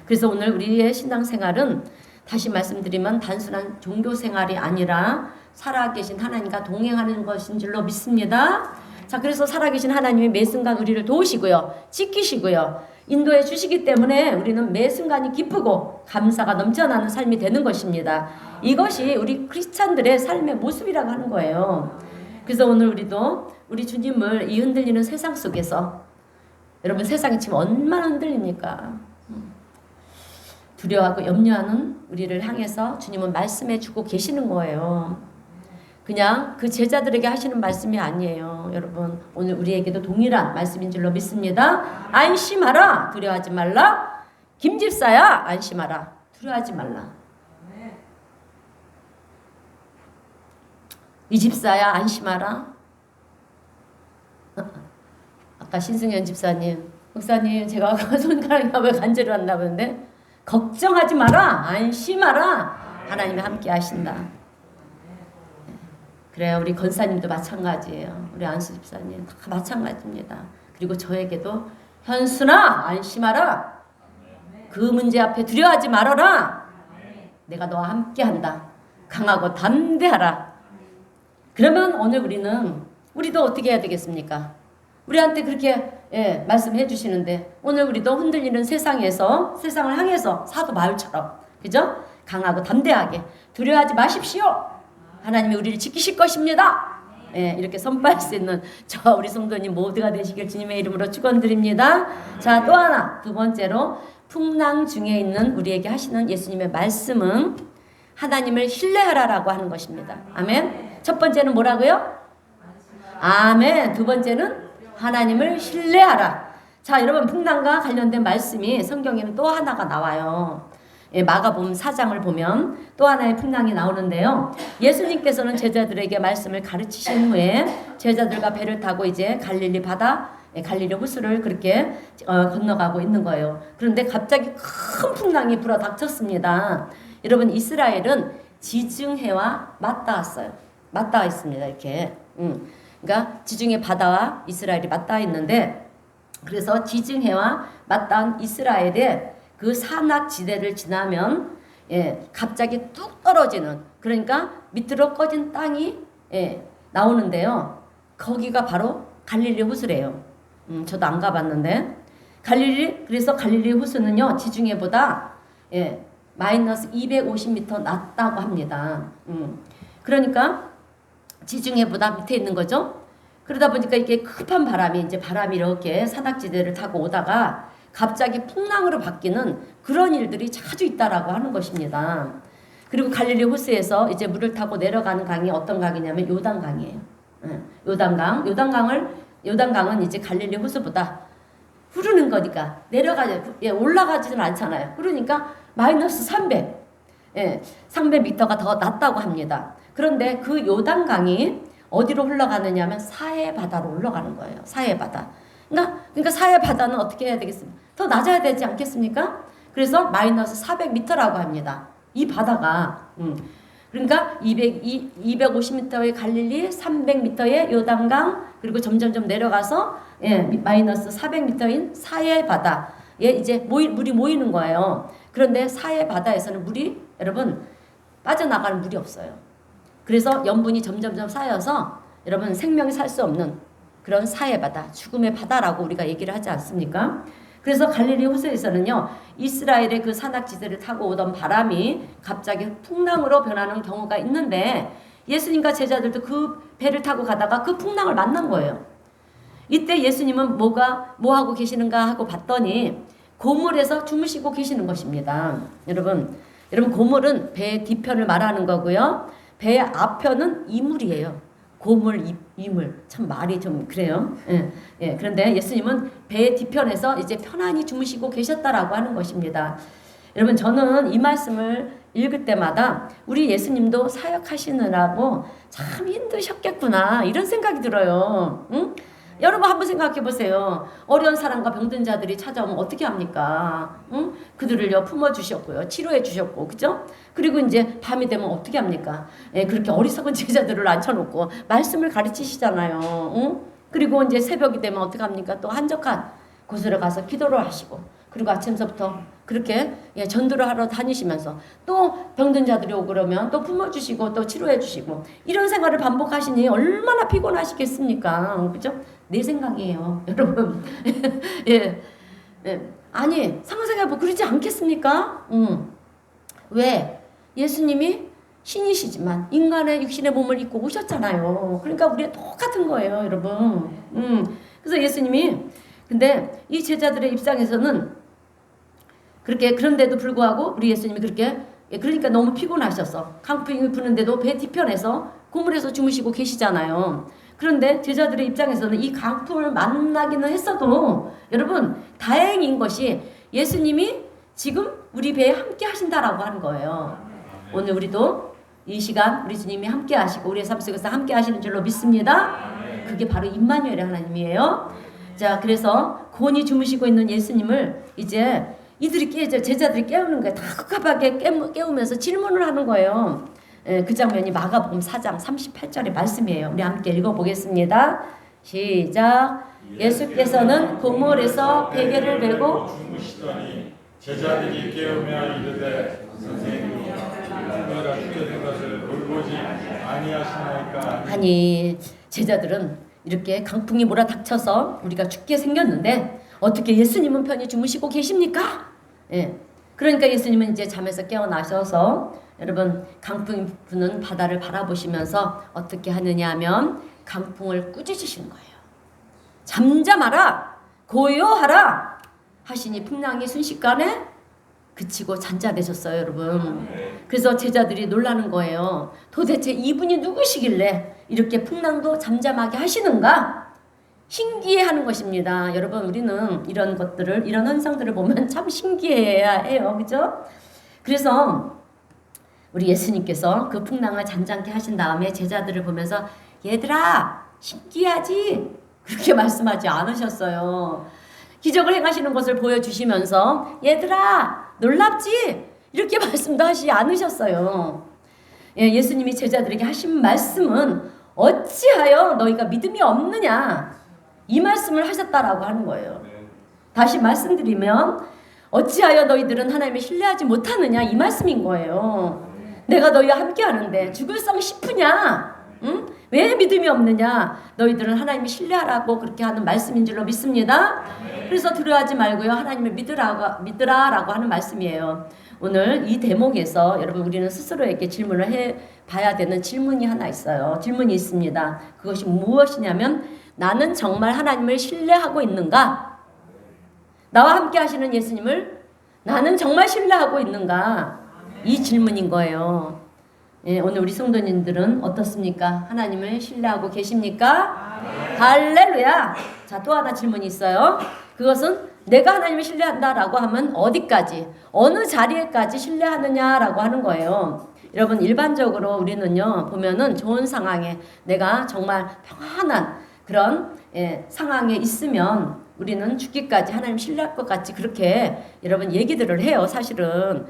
그래서 오늘 우리의 신앙생활은 다시 말씀드리면 단순한 종교생활이 아니라 살아계신 하나님과 동행하는 것인 줄로 믿습니다. 자, 그래서 살아계신 하나님이 매 순간 우리를 도우시고요, 지키시고요, 인도해 주시기 때문에 우리는 매 순간이 기쁘고 감사가 넘쳐나는 삶이 되는 것입니다. 이것이 우리 크리스찬들의 삶의 모습이라고 하는 거예요. 그래서 오늘 우리도 우리 주님을 이 흔들리는 세상 속에서, 여러분 세상이 지금 얼마나 흔들립니까? 두려워하고 염려하는 우리를 향해서 주님은 말씀해 주고 계시는 거예요. 그냥 그 제자들에게 하시는 말씀이 아니에요. 여러분, 오늘 우리에게도 동일한 말씀인 줄로 믿습니다. 안심하라, 두려워하지 말라. 김집사야, 안심하라, 두려워하지 말라. 이 집사야, 안심하라. 아까 신승현 집사님, 목사님 제가 손가락이 왜 간절히 왔나 보는데, 걱정하지 마라, 안심하라, 하나님이 함께 하신다. 그래요. 우리 권사님도 마찬가지예요. 우리 안수 집사님 다 마찬가지입니다. 그리고 저에게도 현순아, 안심하라, 그 문제 앞에 두려워하지 말아라, 내가 너와 함께 한다, 강하고 담대하라. 그러면 오늘 우리도 어떻게 해야 되겠습니까? 우리한테 그렇게 말씀해 주시는데, 오늘 우리도 흔들리는 세상에서, 세상을 향해서 사도 바울처럼, 그죠? 강하고 담대하게 두려워하지 마십시오, 하나님이 우리를 지키실 것입니다, 이렇게 선포할 수 있는 저와 우리 성도님 모두가 되시길 주님의 이름으로 축원드립니다. 자, 또 하나, 두 번째로 풍랑 중에 있는 우리에게 하시는 예수님의 말씀은 하나님을 신뢰하라라고 하는 것입니다. 아멘. 첫 번째는 뭐라고요? 아멘. 두 번째는 하나님을 신뢰하라. 자, 여러분, 풍랑과 관련된 말씀이 성경에는 또 하나가 나와요. 마가복음 4장을 보면 또 하나의 풍랑이 나오는데요. 예수님께서는 제자들에게 말씀을 가르치신 후에 제자들과 배를 타고 이제 갈릴리 바다, 갈릴리 호수를 그렇게 건너가고 있는 거예요. 그런데 갑자기 큰 풍랑이 불어닥쳤습니다. 여러분, 이스라엘은 지중해와 맞닿았어요. 맞닿아 있습니다. 이렇게. 그러니까 지중해 바다와 이스라엘이 맞닿아 있는데, 그래서 지중해와 맞닿은 이스라엘의 그 산악지대를 지나면 갑자기 뚝 떨어지는, 그러니까 밑으로 꺼진 땅이 나오는데요. 거기가 바로 갈릴리 호수래요. 저도 안 가봤는데, 그래서 갈릴리 호수는요 지중해보다 마이너스 250m 낮다고 합니다. 그러니까 지중해보다 밑에 있는 거죠. 그러다 보니까 이게 급한 바람이 이렇게 산악지대를 타고 오다가 갑자기 풍랑으로 바뀌는 그런 일들이 자주 있다라고 하는 것입니다. 그리고 갈릴리 호수에서 이제 물을 타고 내려가는 강이 어떤 강이냐면 요단강이에요. 요단강은 이제 갈릴리 호수보다 흐르는 거니까 올라가지는 않잖아요. 그러니까 마이너스 300m가 더 낮다고 합니다. 그런데 그 요단강이 어디로 흘러가느냐 하면 사해바다로 흘러가는 거예요. 사해바다. 그러니까 사해바다는 어떻게 해야 되겠습니까? 더 낮아야 되지 않겠습니까? 그래서 마이너스 400m라고 합니다. 이 바다가. 그러니까 250m의 갈릴리, 300m의 요단강, 그리고 점점점 내려가서 마이너스 400m인 사해바다에 이제 물이 모이는 거예요. 그런데 사해바다에서는 여러분 빠져나가는 물이 없어요. 그래서 염분이 점점점 쌓여서 여러분 생명이 살 수 없는 그런 사해 바다, 죽음의 바다라고 우리가 얘기를 하지 않습니까? 그래서 갈릴리 호수에서는요, 이스라엘의 그 산악지대를 타고 오던 바람이 갑자기 풍랑으로 변하는 경우가 있는데 예수님과 제자들도 그 배를 타고 가다가 그 풍랑을 만난 거예요. 이때 예수님은 뭐 하고 계시는가 하고 봤더니 고물에서 주무시고 계시는 것입니다. 여러분 고물은 배의 뒤편을 말하는 거고요. 배의 앞편은 이물이에요. 고물, 이물. 참 말이 좀 그래요. 예. 그런데 예수님은 배의 뒤편에서 이제 편안히 주무시고 계셨다라고 하는 것입니다. 여러분 저는 이 말씀을 읽을 때마다 우리 예수님도 사역하시느라고 참 힘드셨겠구나 이런 생각이 들어요. 응? 여러분 한번 생각해 보세요. 어려운 사람과 병든 자들이 찾아오면 어떻게 합니까? 응? 그들을요 품어주셨고요, 치료해 주셨고, 그죠? 그리고 이제 밤이 되면 어떻게 합니까? 예, 그렇게 어리석은 제자들을 앉혀놓고 말씀을 가르치시잖아요. 응? 그리고 이제 새벽이 되면 어떻게 합니까? 또 한적한 곳으로 가서 기도를 하시고, 그리고 아침서부터 그렇게 전도를 하러 다니시면서 또 병든 자들이 오고 그러면 또 품어주시고 또 치료해 주시고 이런 생활을 반복하시니 얼마나 피곤하시겠습니까? 그죠? 내 생각이에요, 여러분. 예. 아니 상상해보고 그러지 않겠습니까? 왜? 예수님이 신이시지만 인간의 육신의 몸을 입고 오셨잖아요. 그러니까 우리가 똑같은 거예요, 여러분. 그래서 예수님이 근데 이 제자들의 입장에서는 그런데도 불구하고 우리 예수님이 그러니까 너무 피곤하셔서 강풍이 부는데도 배 뒤편에서 고물에서 주무시고 계시잖아요. 그런데 제자들의 입장에서는 이 강풍을 만나기는 했어도 여러분 다행인 것이 예수님이 지금 우리 배에 함께 하신다라고 하는 거예요. 오늘 우리도 이 시간 우리 주님이 함께 하시고 우리의 삶 속에서 함께 하시는 줄로 믿습니다. 그게 바로 임마누엘의 하나님이에요. 자, 그래서 곤히 주무시고 있는 예수님을 이제 제자들이 깨우는 거예요. 다 급하게 깨우면서 질문을 하는 거예요. 그 장면이 마가복음 4장 38절의 말씀이에요. 우리 함께 읽어보겠습니다. 시작. 예수께서는 고물에서 베개를 메고 주무시더니 제자들이 깨우며 이르되 선생님이 우리가 죽게 된 것을 돌보지 아니하시나이까. 아니 제자들은 이렇게 강풍이 몰아닥쳐서 우리가 죽게 생겼는데 어떻게 예수님은 편히 주무시고 계십니까? 예. 그러니까 예수님은 이제 잠에서 깨어나셔서 여러분 강풍이 부는 바다를 바라보시면서 어떻게 하느냐 하면 강풍을 꾸짖으시는 거예요. 잠잠하라, 고요하라 하시니 풍랑이 순식간에 그치고 잔잔해졌어요, 여러분. 그래서 제자들이 놀라는 거예요. 도대체 이분이 누구시길래 이렇게 풍랑도 잠잠하게 하시는가? 신기해하는 것입니다. 여러분 우리는 이런 것들을 이런 현상들을 보면 참 신기해야 해요. 그죠? 그래서 우리 예수님께서 그 풍랑을 잔잔케 하신 다음에 제자들을 보면서 얘들아 신기하지? 그렇게 말씀하지 않으셨어요. 기적을 행하시는 것을 보여주시면서 얘들아 놀랍지? 이렇게 말씀도 하시지 않으셨어요. 예수님이 제자들에게 하신 말씀은 어찌하여 너희가 믿음이 없느냐 이 말씀을 하셨다라고 하는 거예요. 다시 말씀드리면 어찌하여 너희들은 하나님을 신뢰하지 못하느냐 이 말씀인 거예요. 내가 너희와 함께 하는데 죽을 성 싶으냐? 응? 왜 믿음이 없느냐? 너희들은 하나님을 신뢰하라고 그렇게 하는 말씀인 줄로 믿습니다. 그래서 두려워하지 말고요. 하나님을 믿으라라고 하는 말씀이에요. 오늘 이 대목에서 여러분 우리는 스스로에게 질문을 해봐야 되는 질문이 하나 있어요. 질문이 있습니다. 그것이 무엇이냐면 나는 정말 하나님을 신뢰하고 있는가? 나와 함께 하시는 예수님을 나는 정말 신뢰하고 있는가? 이 질문인 거예요. 오늘 우리 성도님들은 어떻습니까? 하나님을 신뢰하고 계십니까? 할렐루야! 자, 또 하나 질문이 있어요. 그것은 내가 하나님을 신뢰한다라고 하면 어디까지, 어느 자리에까지 신뢰하느냐라고 하는 거예요. 여러분 일반적으로 우리는요 보면은 좋은 상황에 내가 정말 평안한 그런 상황에 있으면 우리는 죽기까지 하나님 신뢰할 것 같이 그렇게 여러분 얘기들을 해요. 사실은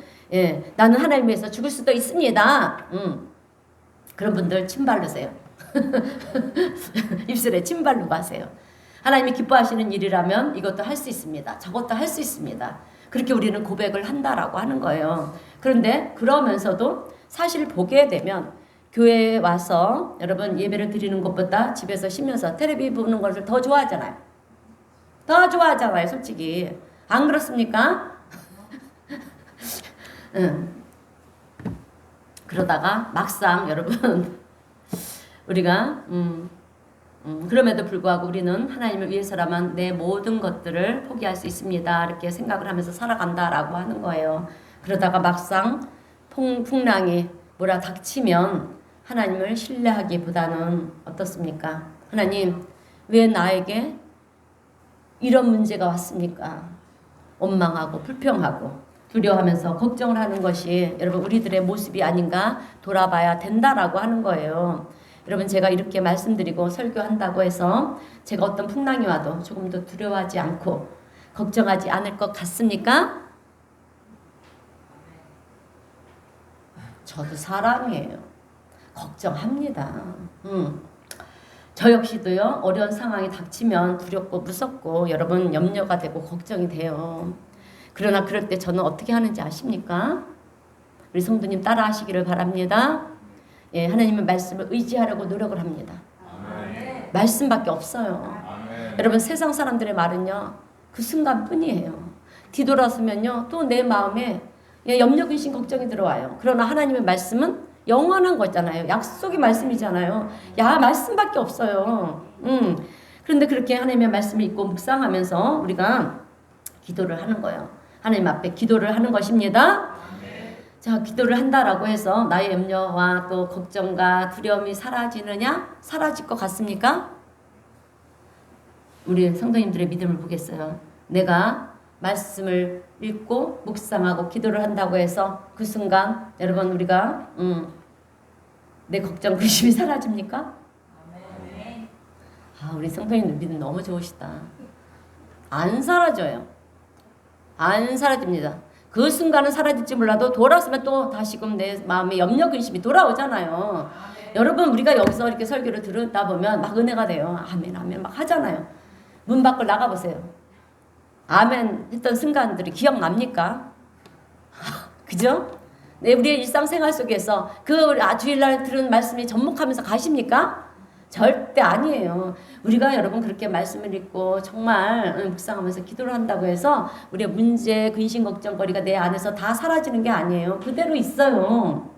나는 하나님 위해서 죽을 수도 있습니다. 그런 분들 침 바르세요. 입술에 침 바르고 하세요. 하나님이 기뻐하시는 일이라면 이것도 할 수 있습니다. 저것도 할 수 있습니다. 그렇게 우리는 고백을 한다라고 하는 거예요. 그런데 그러면서도 사실 보게 되면 교회에 와서 여러분 예배를 드리는 것보다 집에서 쉬면서 텔레비 보는 것을 더 좋아하잖아요. 더 좋아하잖아요, 솔직히. 안 그렇습니까? 응. 그러다가 막상 여러분 우리가 그럼에도 불구하고 우리는 하나님을 위해서라면 내 모든 것들을 포기할 수 있습니다. 이렇게 생각을 하면서 살아간다라고 하는 거예요. 그러다가 막상 풍랑이 몰아닥치면 하나님을 신뢰하기보다는 어떻습니까? 하나님, 왜 나에게 이런 문제가 왔습니까? 원망하고 불평하고 두려워하면서 걱정을 하는 것이 여러분 우리들의 모습이 아닌가 돌아봐야 된다라고 하는 거예요. 여러분 제가 이렇게 말씀드리고 설교한다고 해서 제가 어떤 풍랑이 와도 조금 더 두려워하지 않고 걱정하지 않을 것 같습니까? 저도 사람이에요. 걱정합니다. 저 역시도요, 어려운 상황이 닥치면 두렵고 무섭고 여러분 염려가 되고 걱정이 돼요. 그러나 그럴 때 저는 어떻게 하는지 아십니까? 우리 성도님 따라 하시기를 바랍니다. 예, 하나님의 말씀을 의지하려고 노력을 합니다. 아멘. 말씀밖에 없어요. 아멘. 여러분 세상 사람들의 말은요, 그 순간뿐이에요. 뒤돌아서면요, 또 내 마음에 염려, 근심, 걱정이 들어와요. 그러나 하나님의 말씀은 영원한 거잖아요. 약속의 말씀이잖아요. 야, 말씀밖에 없어요. 그런데 그렇게 하나님의 말씀을 읽고 묵상하면서 우리가 기도를 하는 거예요. 하나님 앞에 기도를 하는 것입니다. 자, 기도를 한다라고 해서 나의 염려와 또 걱정과 두려움이 사라지느냐? 사라질 것 같습니까? 우리 성도님들의 믿음을 보겠어요. 내가 말씀을 읽고 묵상하고 기도를 한다고 해서 그 순간 여러분 우리가 내 걱정 근심이 사라집니까? 우리 성도님들 믿음 너무 좋으시다. 안 사라져요. 안 사라집니다. 그 순간은 사라질지 몰라도 돌아서면 또 다시금 내 마음에 염려 근심이 돌아오잖아요. 여러분 우리가 여기서 이렇게 설교를 들었다 보면 막 은혜가 돼요. 아멘 아멘 막 하잖아요. 문 밖을 나가보세요. 아멘 했던 순간들이 기억납니까? 그죠? 네, 우리의 일상생활 속에서 그 주일날 들은 말씀이 접목하면서 가십니까? 절대 아니에요. 우리가 여러분 그렇게 말씀을 읽고 정말 묵상하면서 기도를 한다고 해서 우리의 문제, 근심, 걱정거리가 내 안에서 다 사라지는 게 아니에요. 그대로 있어요.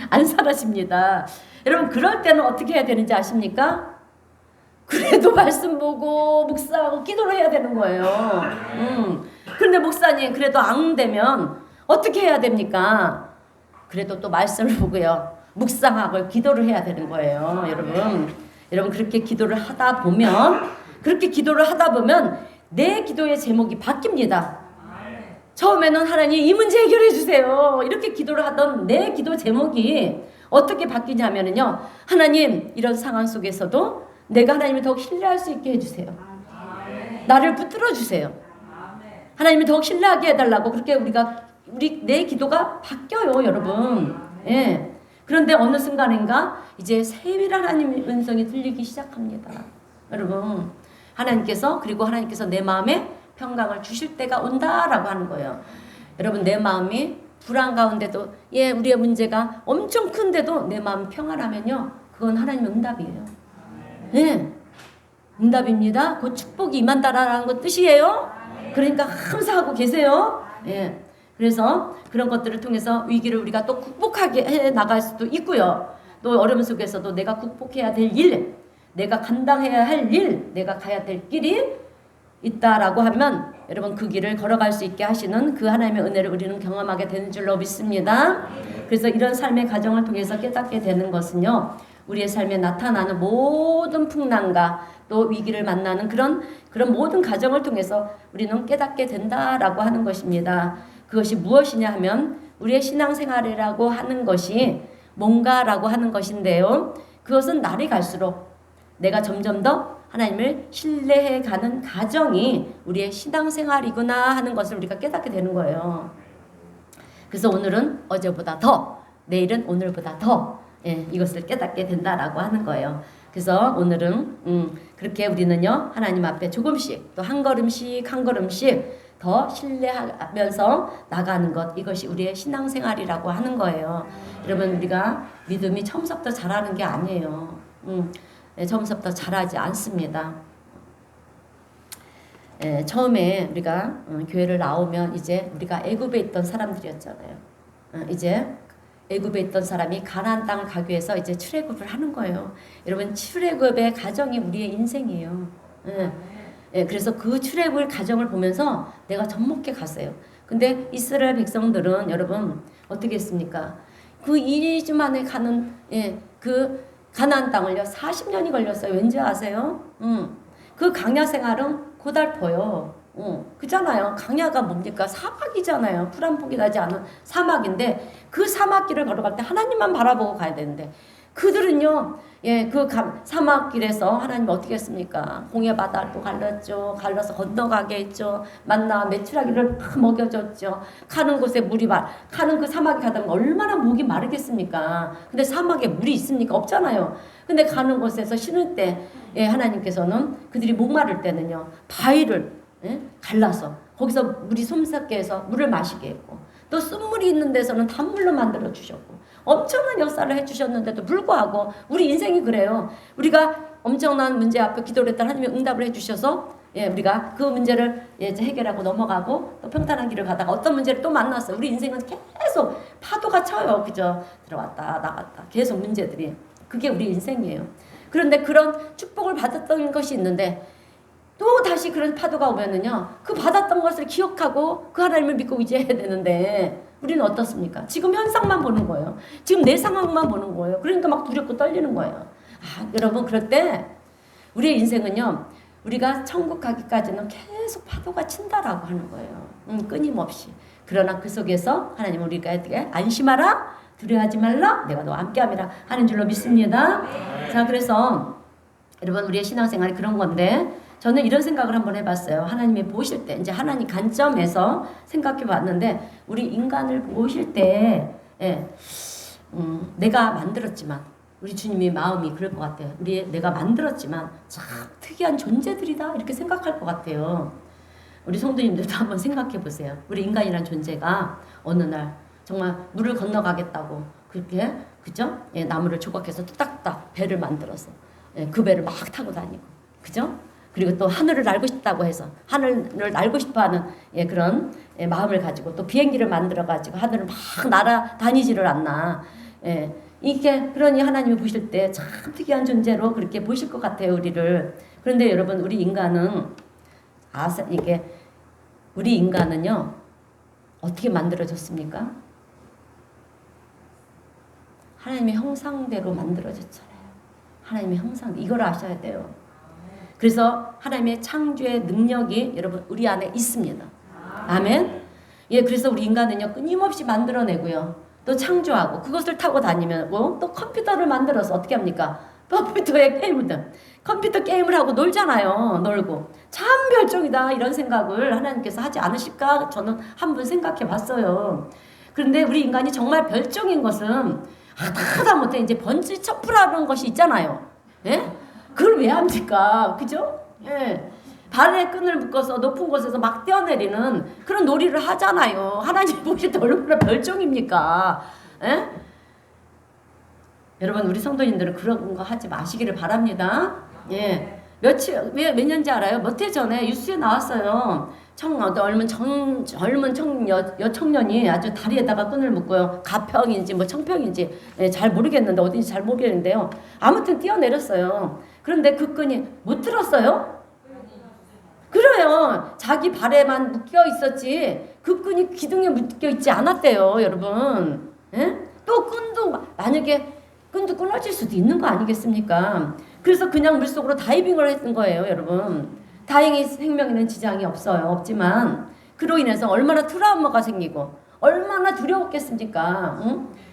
안 사라집니다. 여러분 그럴 때는 어떻게 해야 되는지 아십니까? 그래도 말씀 보고 묵상하고 기도를 해야 되는 거예요. 그런데 목사님 그래도 안 되면 어떻게 해야 됩니까? 그래도 또 말씀을 보고요. 묵상하고 기도를 해야 되는 거예요. 여러분 그렇게 기도를 하다 보면 내 기도의 제목이 바뀝니다. 처음에는 하나님 이 문제 해결해 주세요. 이렇게 기도를 하던 내 기도 제목이 어떻게 바뀌냐면요. 하나님 이런 상황 속에서도 내가 하나님을 더욱 신뢰할 수 있게 해주세요. 나를 붙들어 주세요. 하나님을 더욱 신뢰하게 해달라고 그렇게 내 기도가 바뀌어요, 여러분. 예. 그런데 어느 순간인가 이제 세밀한 하나님의 음성이 들리기 시작합니다. 여러분, 하나님께서 내 마음에 평강을 주실 때가 온다라고 하는 거예요. 여러분, 내 마음이 불안 가운데도 우리의 문제가 엄청 큰데도 내 마음이 평안하면요, 그건 하나님의 응답이에요. 네, 응답입니다. 곧 축복이 임한다라는 것 뜻이에요. 그러니까 감사하고 계세요. 예. 그래서 그런 것들을 통해서 위기를 우리가 또 극복하게 해 나갈 수도 있고요. 또 어려움 속에서도 내가 극복해야 될 일, 내가 감당해야 할 일, 내가 가야 될 길이 있다라고 하면 여러분 그 길을 걸어갈 수 있게 하시는 그 하나님의 은혜를 우리는 경험하게 되는 줄로 믿습니다. 그래서 이런 삶의 과정을 통해서 깨닫게 되는 것은요. 우리의 삶에 나타나는 모든 풍랑과 또 위기를 만나는 그런 모든 과정을 통해서 우리는 깨닫게 된다라고 하는 것입니다. 그것이 무엇이냐 하면 우리의 신앙생활이라고 하는 것이 뭔가라고 하는 것인데요. 그것은 날이 갈수록 내가 점점 더 하나님을 신뢰해가는 과정이 우리의 신앙생활이구나 하는 것을 우리가 깨닫게 되는 거예요. 그래서 오늘은 어제보다 더, 내일은 오늘보다 더 이것을 깨닫게 된다라고 하는 거예요. 그래서 오늘은 그렇게 우리는요 하나님 앞에 조금씩 또 한 걸음씩 더 신뢰하면서 나가는 것, 이것이 우리의 신앙생활이라고 하는 거예요. 여러분, 우리가 믿음이 처음부터 잘하는 게 아니에요. 처음부터 잘하지 않습니다. 처음에 우리가 교회를 나오면 이제 우리가 애굽에 있던 사람들이었잖아요. 이제 애굽에 있던 사람이 가나안 땅을 가기 위해서 이제 출애굽을 하는 거예요. 여러분, 출애굽의 과정이 우리의 인생이에요. 그래서 그 출애굽 과정을 보면서 내가 젖먹게 갔어요. 근데 이스라엘 백성들은 여러분 어떻게 했습니까? 그 2주 만에 가는 그 가나안 땅을요 40년이 걸렸어요. 왠지 아세요? 그 강야 생활은 고달퍼요. 그잖아요. 강야가 뭡니까? 사막이잖아요. 풀 한 폭이 나지 않은 사막인데 그 사막길을 걸어갈 때 하나님만 바라보고 가야 되는데 그들은요, 그 사막길에서 하나님 어떻게 했습니까? 홍해 바다도 갈랐죠. 갈라서 건너가게 했죠. 만나 메추라기를 막 먹여줬죠. 가는 곳에 가는 그 사막에 가다 보면 얼마나 목이 마르겠습니까? 근데 사막에 물이 있습니까? 없잖아요. 근데 가는 곳에서 쉬는 때 하나님께서는 그들이 목마를 때는요 바위를 갈라서 거기서 물이 솜삭게 해서 물을 마시게 했고 또 쓴물이 있는 데서는 단물로 만들어 주셨고 엄청난 역사를 해주셨는데도 불구하고 우리 인생이 그래요. 우리가 엄청난 문제 앞에 기도를 했다 하나님이 응답을 해주셔서 우리가 그 문제를 해결하고 넘어가고 또 평탄한 길을 가다가 어떤 문제를 또 만났어요. 우리 인생은 계속 파도가 쳐요. 그죠? 들어왔다 나갔다 계속 문제들이. 그게 우리 인생이에요. 그런데 그런 축복을 받았던 것이 있는데 또 다시 그런 파도가 오면은요 그 받았던 것을 기억하고 그 하나님을 믿고 의지해야 되는데 우리는 어떻습니까? 지금 현상만 보는 거예요. 지금 내 상황만 보는 거예요. 그러니까 막 두렵고 떨리는 거예요. 여러분 그럴 때 우리의 인생은요 우리가 천국 가기까지는 계속 파도가 친다라고 하는 거예요. 끊임없이. 그러나 그 속에서 하나님 우리가 어떻게 안심하라 두려워하지 말라 내가 너와 함께함이라 하는 줄로 믿습니다. 자, 그래서 여러분 우리의 신앙생활이 그런 건데 저는 이런 생각을 한번 해봤어요. 하나님이 보실 때 이제 하나님 관점에서 생각해 봤는데 우리 인간을 보실 때 내가 만들었지만 우리 주님의 마음이 그럴 것 같아요. 내가 만들었지만 참 특이한 존재들이다 이렇게 생각할 것 같아요. 우리 성도님들도 한번 생각해 보세요. 우리 인간이란 존재가 어느 날 정말 물을 건너가겠다고 그렇게 그죠? 나무를 조각해서 뚝딱뚝딱 배를 만들어서 그 배를 막 타고 다니고 그죠? 그리고 또 하늘을 날고 싶다고 해서 하늘을 날고 싶어하는 그런 마음을 가지고 또 비행기를 만들어 가지고 하늘을 막 날아다니지를 않나. 이게 그러니 하나님이 보실 때 참 특이한 존재로 그렇게 보실 것 같아요 우리를. 그런데 여러분 우리 인간은요 어떻게 만들어졌습니까? 하나님의 형상대로 만들어졌잖아요. 하나님의 형상 이걸 아셔야 돼요. 그래서 하나님의 창조의 능력이 여러분 우리 안에 있습니다. 아멘. 그래서 우리 인간은요 끊임없이 만들어내고요. 또 창조하고 그것을 타고 다니고 또 컴퓨터를 만들어서 어떻게 합니까? 컴퓨터에 컴퓨터 게임을 하고 놀잖아요. 놀고 참 별종이다 이런 생각을 하나님께서 하지 않으실까 저는 한번 생각해 봤어요. 그런데 우리 인간이 정말 별종인 것은 하다못해 이제 번지 점프라는 것이 있잖아요. 그걸 왜 합니까? 그죠? 발에 끈을 묶어서 높은 곳에서 막 뛰어내리는 그런 놀이를 하잖아요. 하나님 보실 때 얼마나 별종입니까? 여러분 우리 성도님들은 그런 거 하지 마시기를 바랍니다. 몇 년지 알아요? 몇 해 전에 뉴스에 나왔어요. 젊은 여청년이 아주 다리에다가 끈을 묶고요. 가평인지 뭐 청평인지 잘 모르겠는데 어딘지 잘 모르겠는데요. 아무튼 뛰어내렸어요. 그런데 그 끈이 못 들었어요? 그래요. 자기 발에만 묶여 있었지 그 끈이 기둥에 묶여 있지 않았대요. 여러분. 또 만약에 끈도 끊어질 수도 있는 거 아니겠습니까? 그래서 그냥 물속으로 다이빙을 했던 거예요. 여러분. 다행히 생명에는 지장이 없지만 그로 인해서 얼마나 트라우마가 생기고 얼마나 두려웠겠습니까?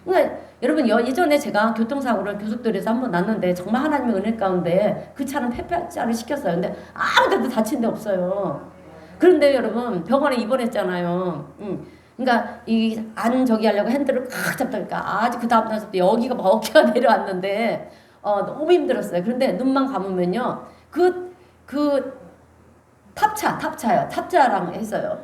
그러니까 여러분 예전에 제가 교통사고를 고속도로에서 한번 났는데 정말 하나님의 은혜 가운데 그 차는 폐차를 시켰어요. 근데 아무데도 다친 데 없어요. 그런데 여러분 병원에 입원했잖아요. 그러니까 저기 하려고 핸들을 꽉 잡다니까 아주 그 다음 날부터 여기가 막 어깨가 내려왔는데 너무 힘들었어요. 그런데 눈만 감으면요 그 탑차요. 탑자랑 했어요.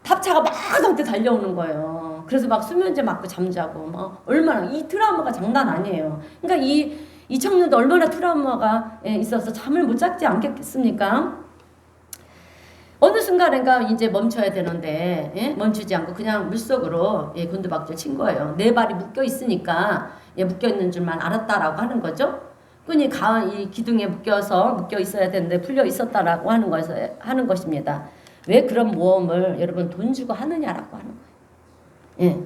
탑차가 막 나한테 달려오는 거예요. 그래서 막 수면제 맞고 잠자고 막 얼마나 이 트라우마가 장난 아니에요. 그러니까 이 청년도 얼마나 트라우마가 있어서 잠을 못 잤지 않겠습니까? 어느 순간인가 이제 멈춰야 되는데 멈추지 않고 그냥 물속으로 곤두박질 친 거예요. 내 발이 묶여 있으니까 묶여 있는 줄만 알았다라고 하는 거죠. 끈이 이 기둥에 묶여 있어야 되는데 풀려 있었다라고 하는 것입니다. 왜 그런 모험을 여러분 돈 주고 하느냐라고 하는 거예요. 예.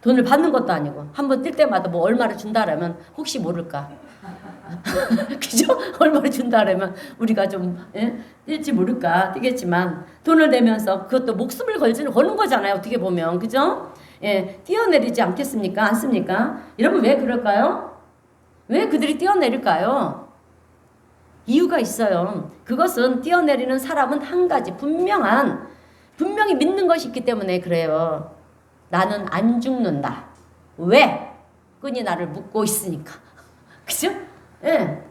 돈을 받는 것도 아니고 한번 뛸 때마다 뭐 얼마를 준다라면 혹시 모를까. 그죠? 얼마를 준다라면 우리가 좀 뛸지 모를까 뛰겠지만 돈을 내면서 그것도 목숨을 거는 거잖아요. 어떻게 보면 그죠? 예, 뛰어내리지 않겠습니까? 않습니까? 여러분 왜 그럴까요? 왜 그들이 뛰어내릴까요? 이유가 있어요. 그것은 뛰어내리는 사람은 한 가지 분명히 믿는 것이 있기 때문에 그래요. 나는 안 죽는다. 왜? 끈이 나를 묶고 있으니까. 그죠? 예.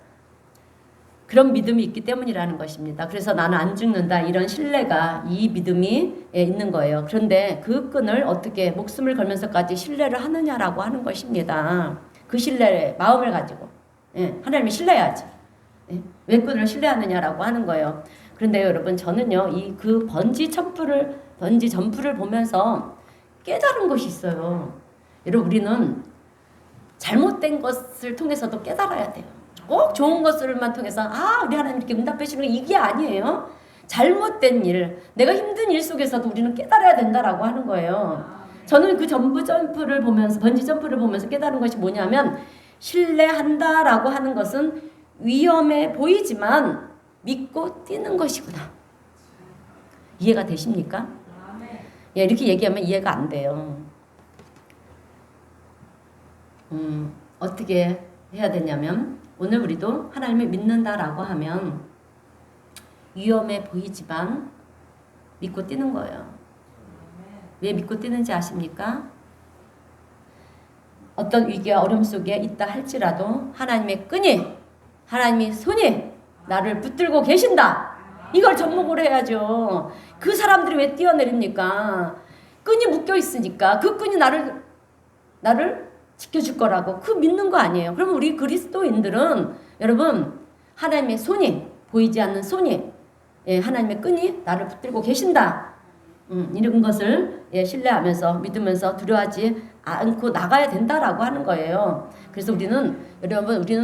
그런 믿음이 있기 때문이라는 것입니다. 그래서 나는 안 죽는다. 이런 신뢰가 이 믿음이 있는 거예요. 그런데 그 끈을 어떻게 목숨을 걸면서까지 신뢰를 하느냐라고 하는 것입니다. 그 신뢰의 마음을 가지고 하나님을 신뢰해야지. 왜 끈을 신뢰하느냐라고 하는 거예요. 그런데 여러분 저는요 그 번지 점프를 보면서 깨달은 것이 있어요. 여러분 우리는 잘못된 것을 통해서도 깨달아야 돼요. 꼭 좋은 것을만 통해서 우리 하나님 이렇게 응답해 주는 게 이게 아니에요. 잘못된 일, 내가 힘든 일 속에서도 우리는 깨달아야 된다라고 하는 거예요. 저는 그 번지 점프를 보면서 깨달은 것이 뭐냐면 신뢰한다라고 하는 것은 위험해 보이지만 믿고 뛰는 것이구나. 이해가 되십니까? 예, 이렇게 얘기하면 이해가 안 돼요. 어떻게 해야 되냐면 오늘 우리도 하나님을 믿는다라고 하면 위험해 보이지만 믿고 뛰는 거예요. 왜 믿고 뛰는지 아십니까? 어떤 위기와 어려움 속에 있다 할지라도 하나님의 손이 나를 붙들고 계신다. 이걸 접목을 해야죠. 그 사람들이 왜 뛰어내립니까? 끈이 묶여 있으니까 그 끈이 나를 지켜줄 거라고 그 믿는 거 아니에요. 그러면 우리 그리스도인들은 여러분 하나님의 손이 보이지 않는 손이 하나님의 끈이 나를 붙들고 계신다. 이런 것을 신뢰하면서 믿으면서 두려워하지 않고 나가야 된다라고 하는 거예요. 그래서 우리는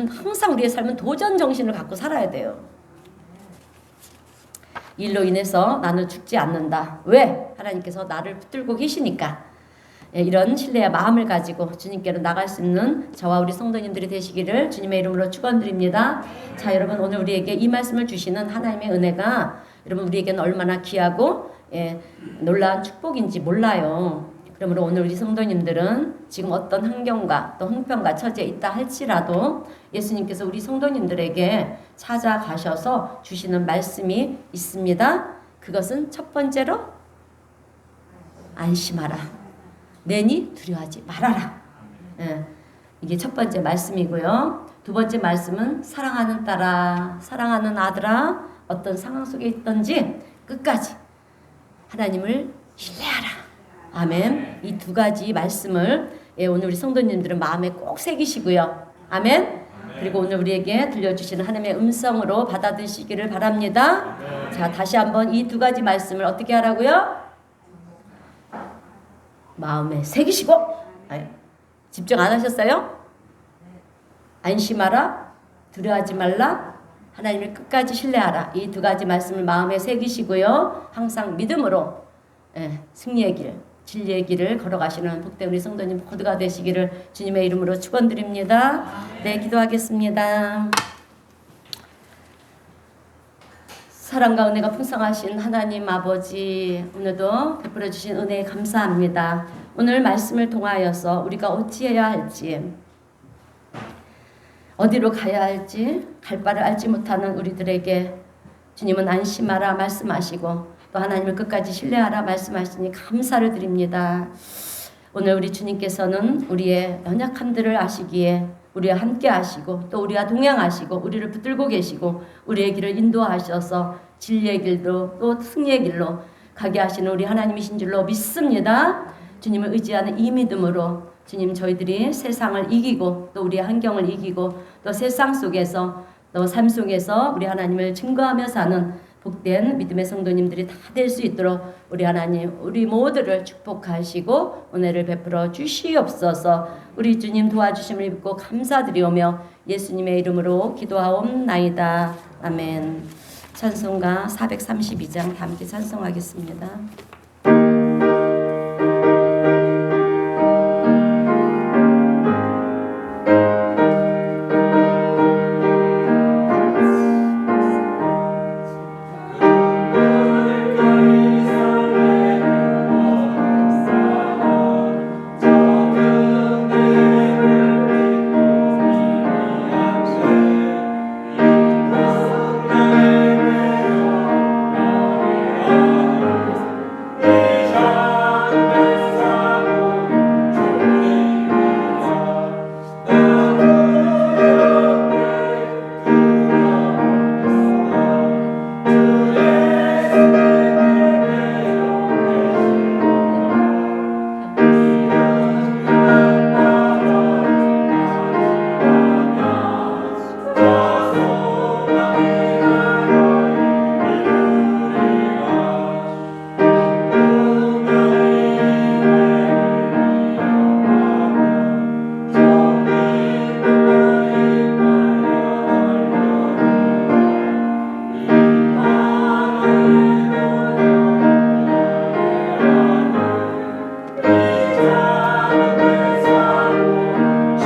항상 우리의 삶은 도전 정신을 갖고 살아야 돼요. 일로 인해서 나는 죽지 않는다. 왜? 하나님께서 나를 붙들고 계시니까. 이런 신뢰의 마음을 가지고 주님께로 나갈 수 있는 저와 우리 성도님들이 되시기를 주님의 이름으로 축원드립니다. 자, 여러분 오늘 우리에게 이 말씀을 주시는 하나님의 은혜가 여러분 우리에게는 얼마나 귀하고 놀라운 축복인지 몰라요. 그러므로 오늘 우리 성도님들은 지금 어떤 환경과 또 형편과 처지에 있다 할지라도 예수님께서 우리 성도님들에게 찾아가셔서 주시는 말씀이 있습니다. 그것은 첫 번째로 안심하라. 내니 두려워하지 말아라. 이게 첫 번째 말씀이고요. 두 번째 말씀은 사랑하는 딸아, 사랑하는 아들아, 어떤 상황 속에 있든지 끝까지 하나님을 신뢰하라. 아멘. 이 두 가지 말씀을 오늘 우리 성도님들은 마음에 꼭 새기시고요. 아멘. 그리고 오늘 우리에게 들려주시는 하나님의 음성으로 받아들이시기를 바랍니다. 자, 다시 한번 이 두 가지 말씀을 어떻게 하라고요? 마음에 새기시고 집중 안 하셨어요? 안심하라, 두려워하지 말라, 하나님을 끝까지 신뢰하라. 이 두 가지 말씀을 마음에 새기시고요. 항상 믿음으로 승리의 길, 진리의 길을 걸어가시는 복된 우리 성도님 모두가 되시기를 주님의 이름으로 축원드립니다. 네, 기도하겠습니다. 사랑과 은혜가 풍성하신 하나님 아버지, 오늘도 베풀어 주신 은혜에 감사합니다. 오늘 말씀을 통하여서 우리가 어찌해야 할지, 어디로 가야 할지, 갈 바를 알지 못하는 우리들에게 주님은 안심하라 말씀하시고 또 하나님을 끝까지 신뢰하라 말씀하시니 감사를 드립니다. 오늘 우리 주님께서는 우리의 연약함들을 아시기에 우리와 함께 하시고 또 우리와 동행하시고 우리를 붙들고 계시고 우리의 길을 인도하셔서 진리의 길로 또 승리의 길로 가게 하시는 우리 하나님이신 줄로 믿습니다. 주님을 의지하는 이 믿음으로 주님 저희들이 세상을 이기고 또 우리의 환경을 이기고 또 세상 속에서 또 삶 속에서 우리 하나님을 증거하며 사는 복된 믿음의 성도님들이 다 될 수 있도록 우리 하나님 우리 모두를 축복하시고 은혜를 베풀어 주시옵소서. 우리 주님 도와주심을 믿고 감사드리오며 예수님의 이름으로 기도하옵나이다. 아멘. 찬송가 432장 다 함께 찬송하겠습니다.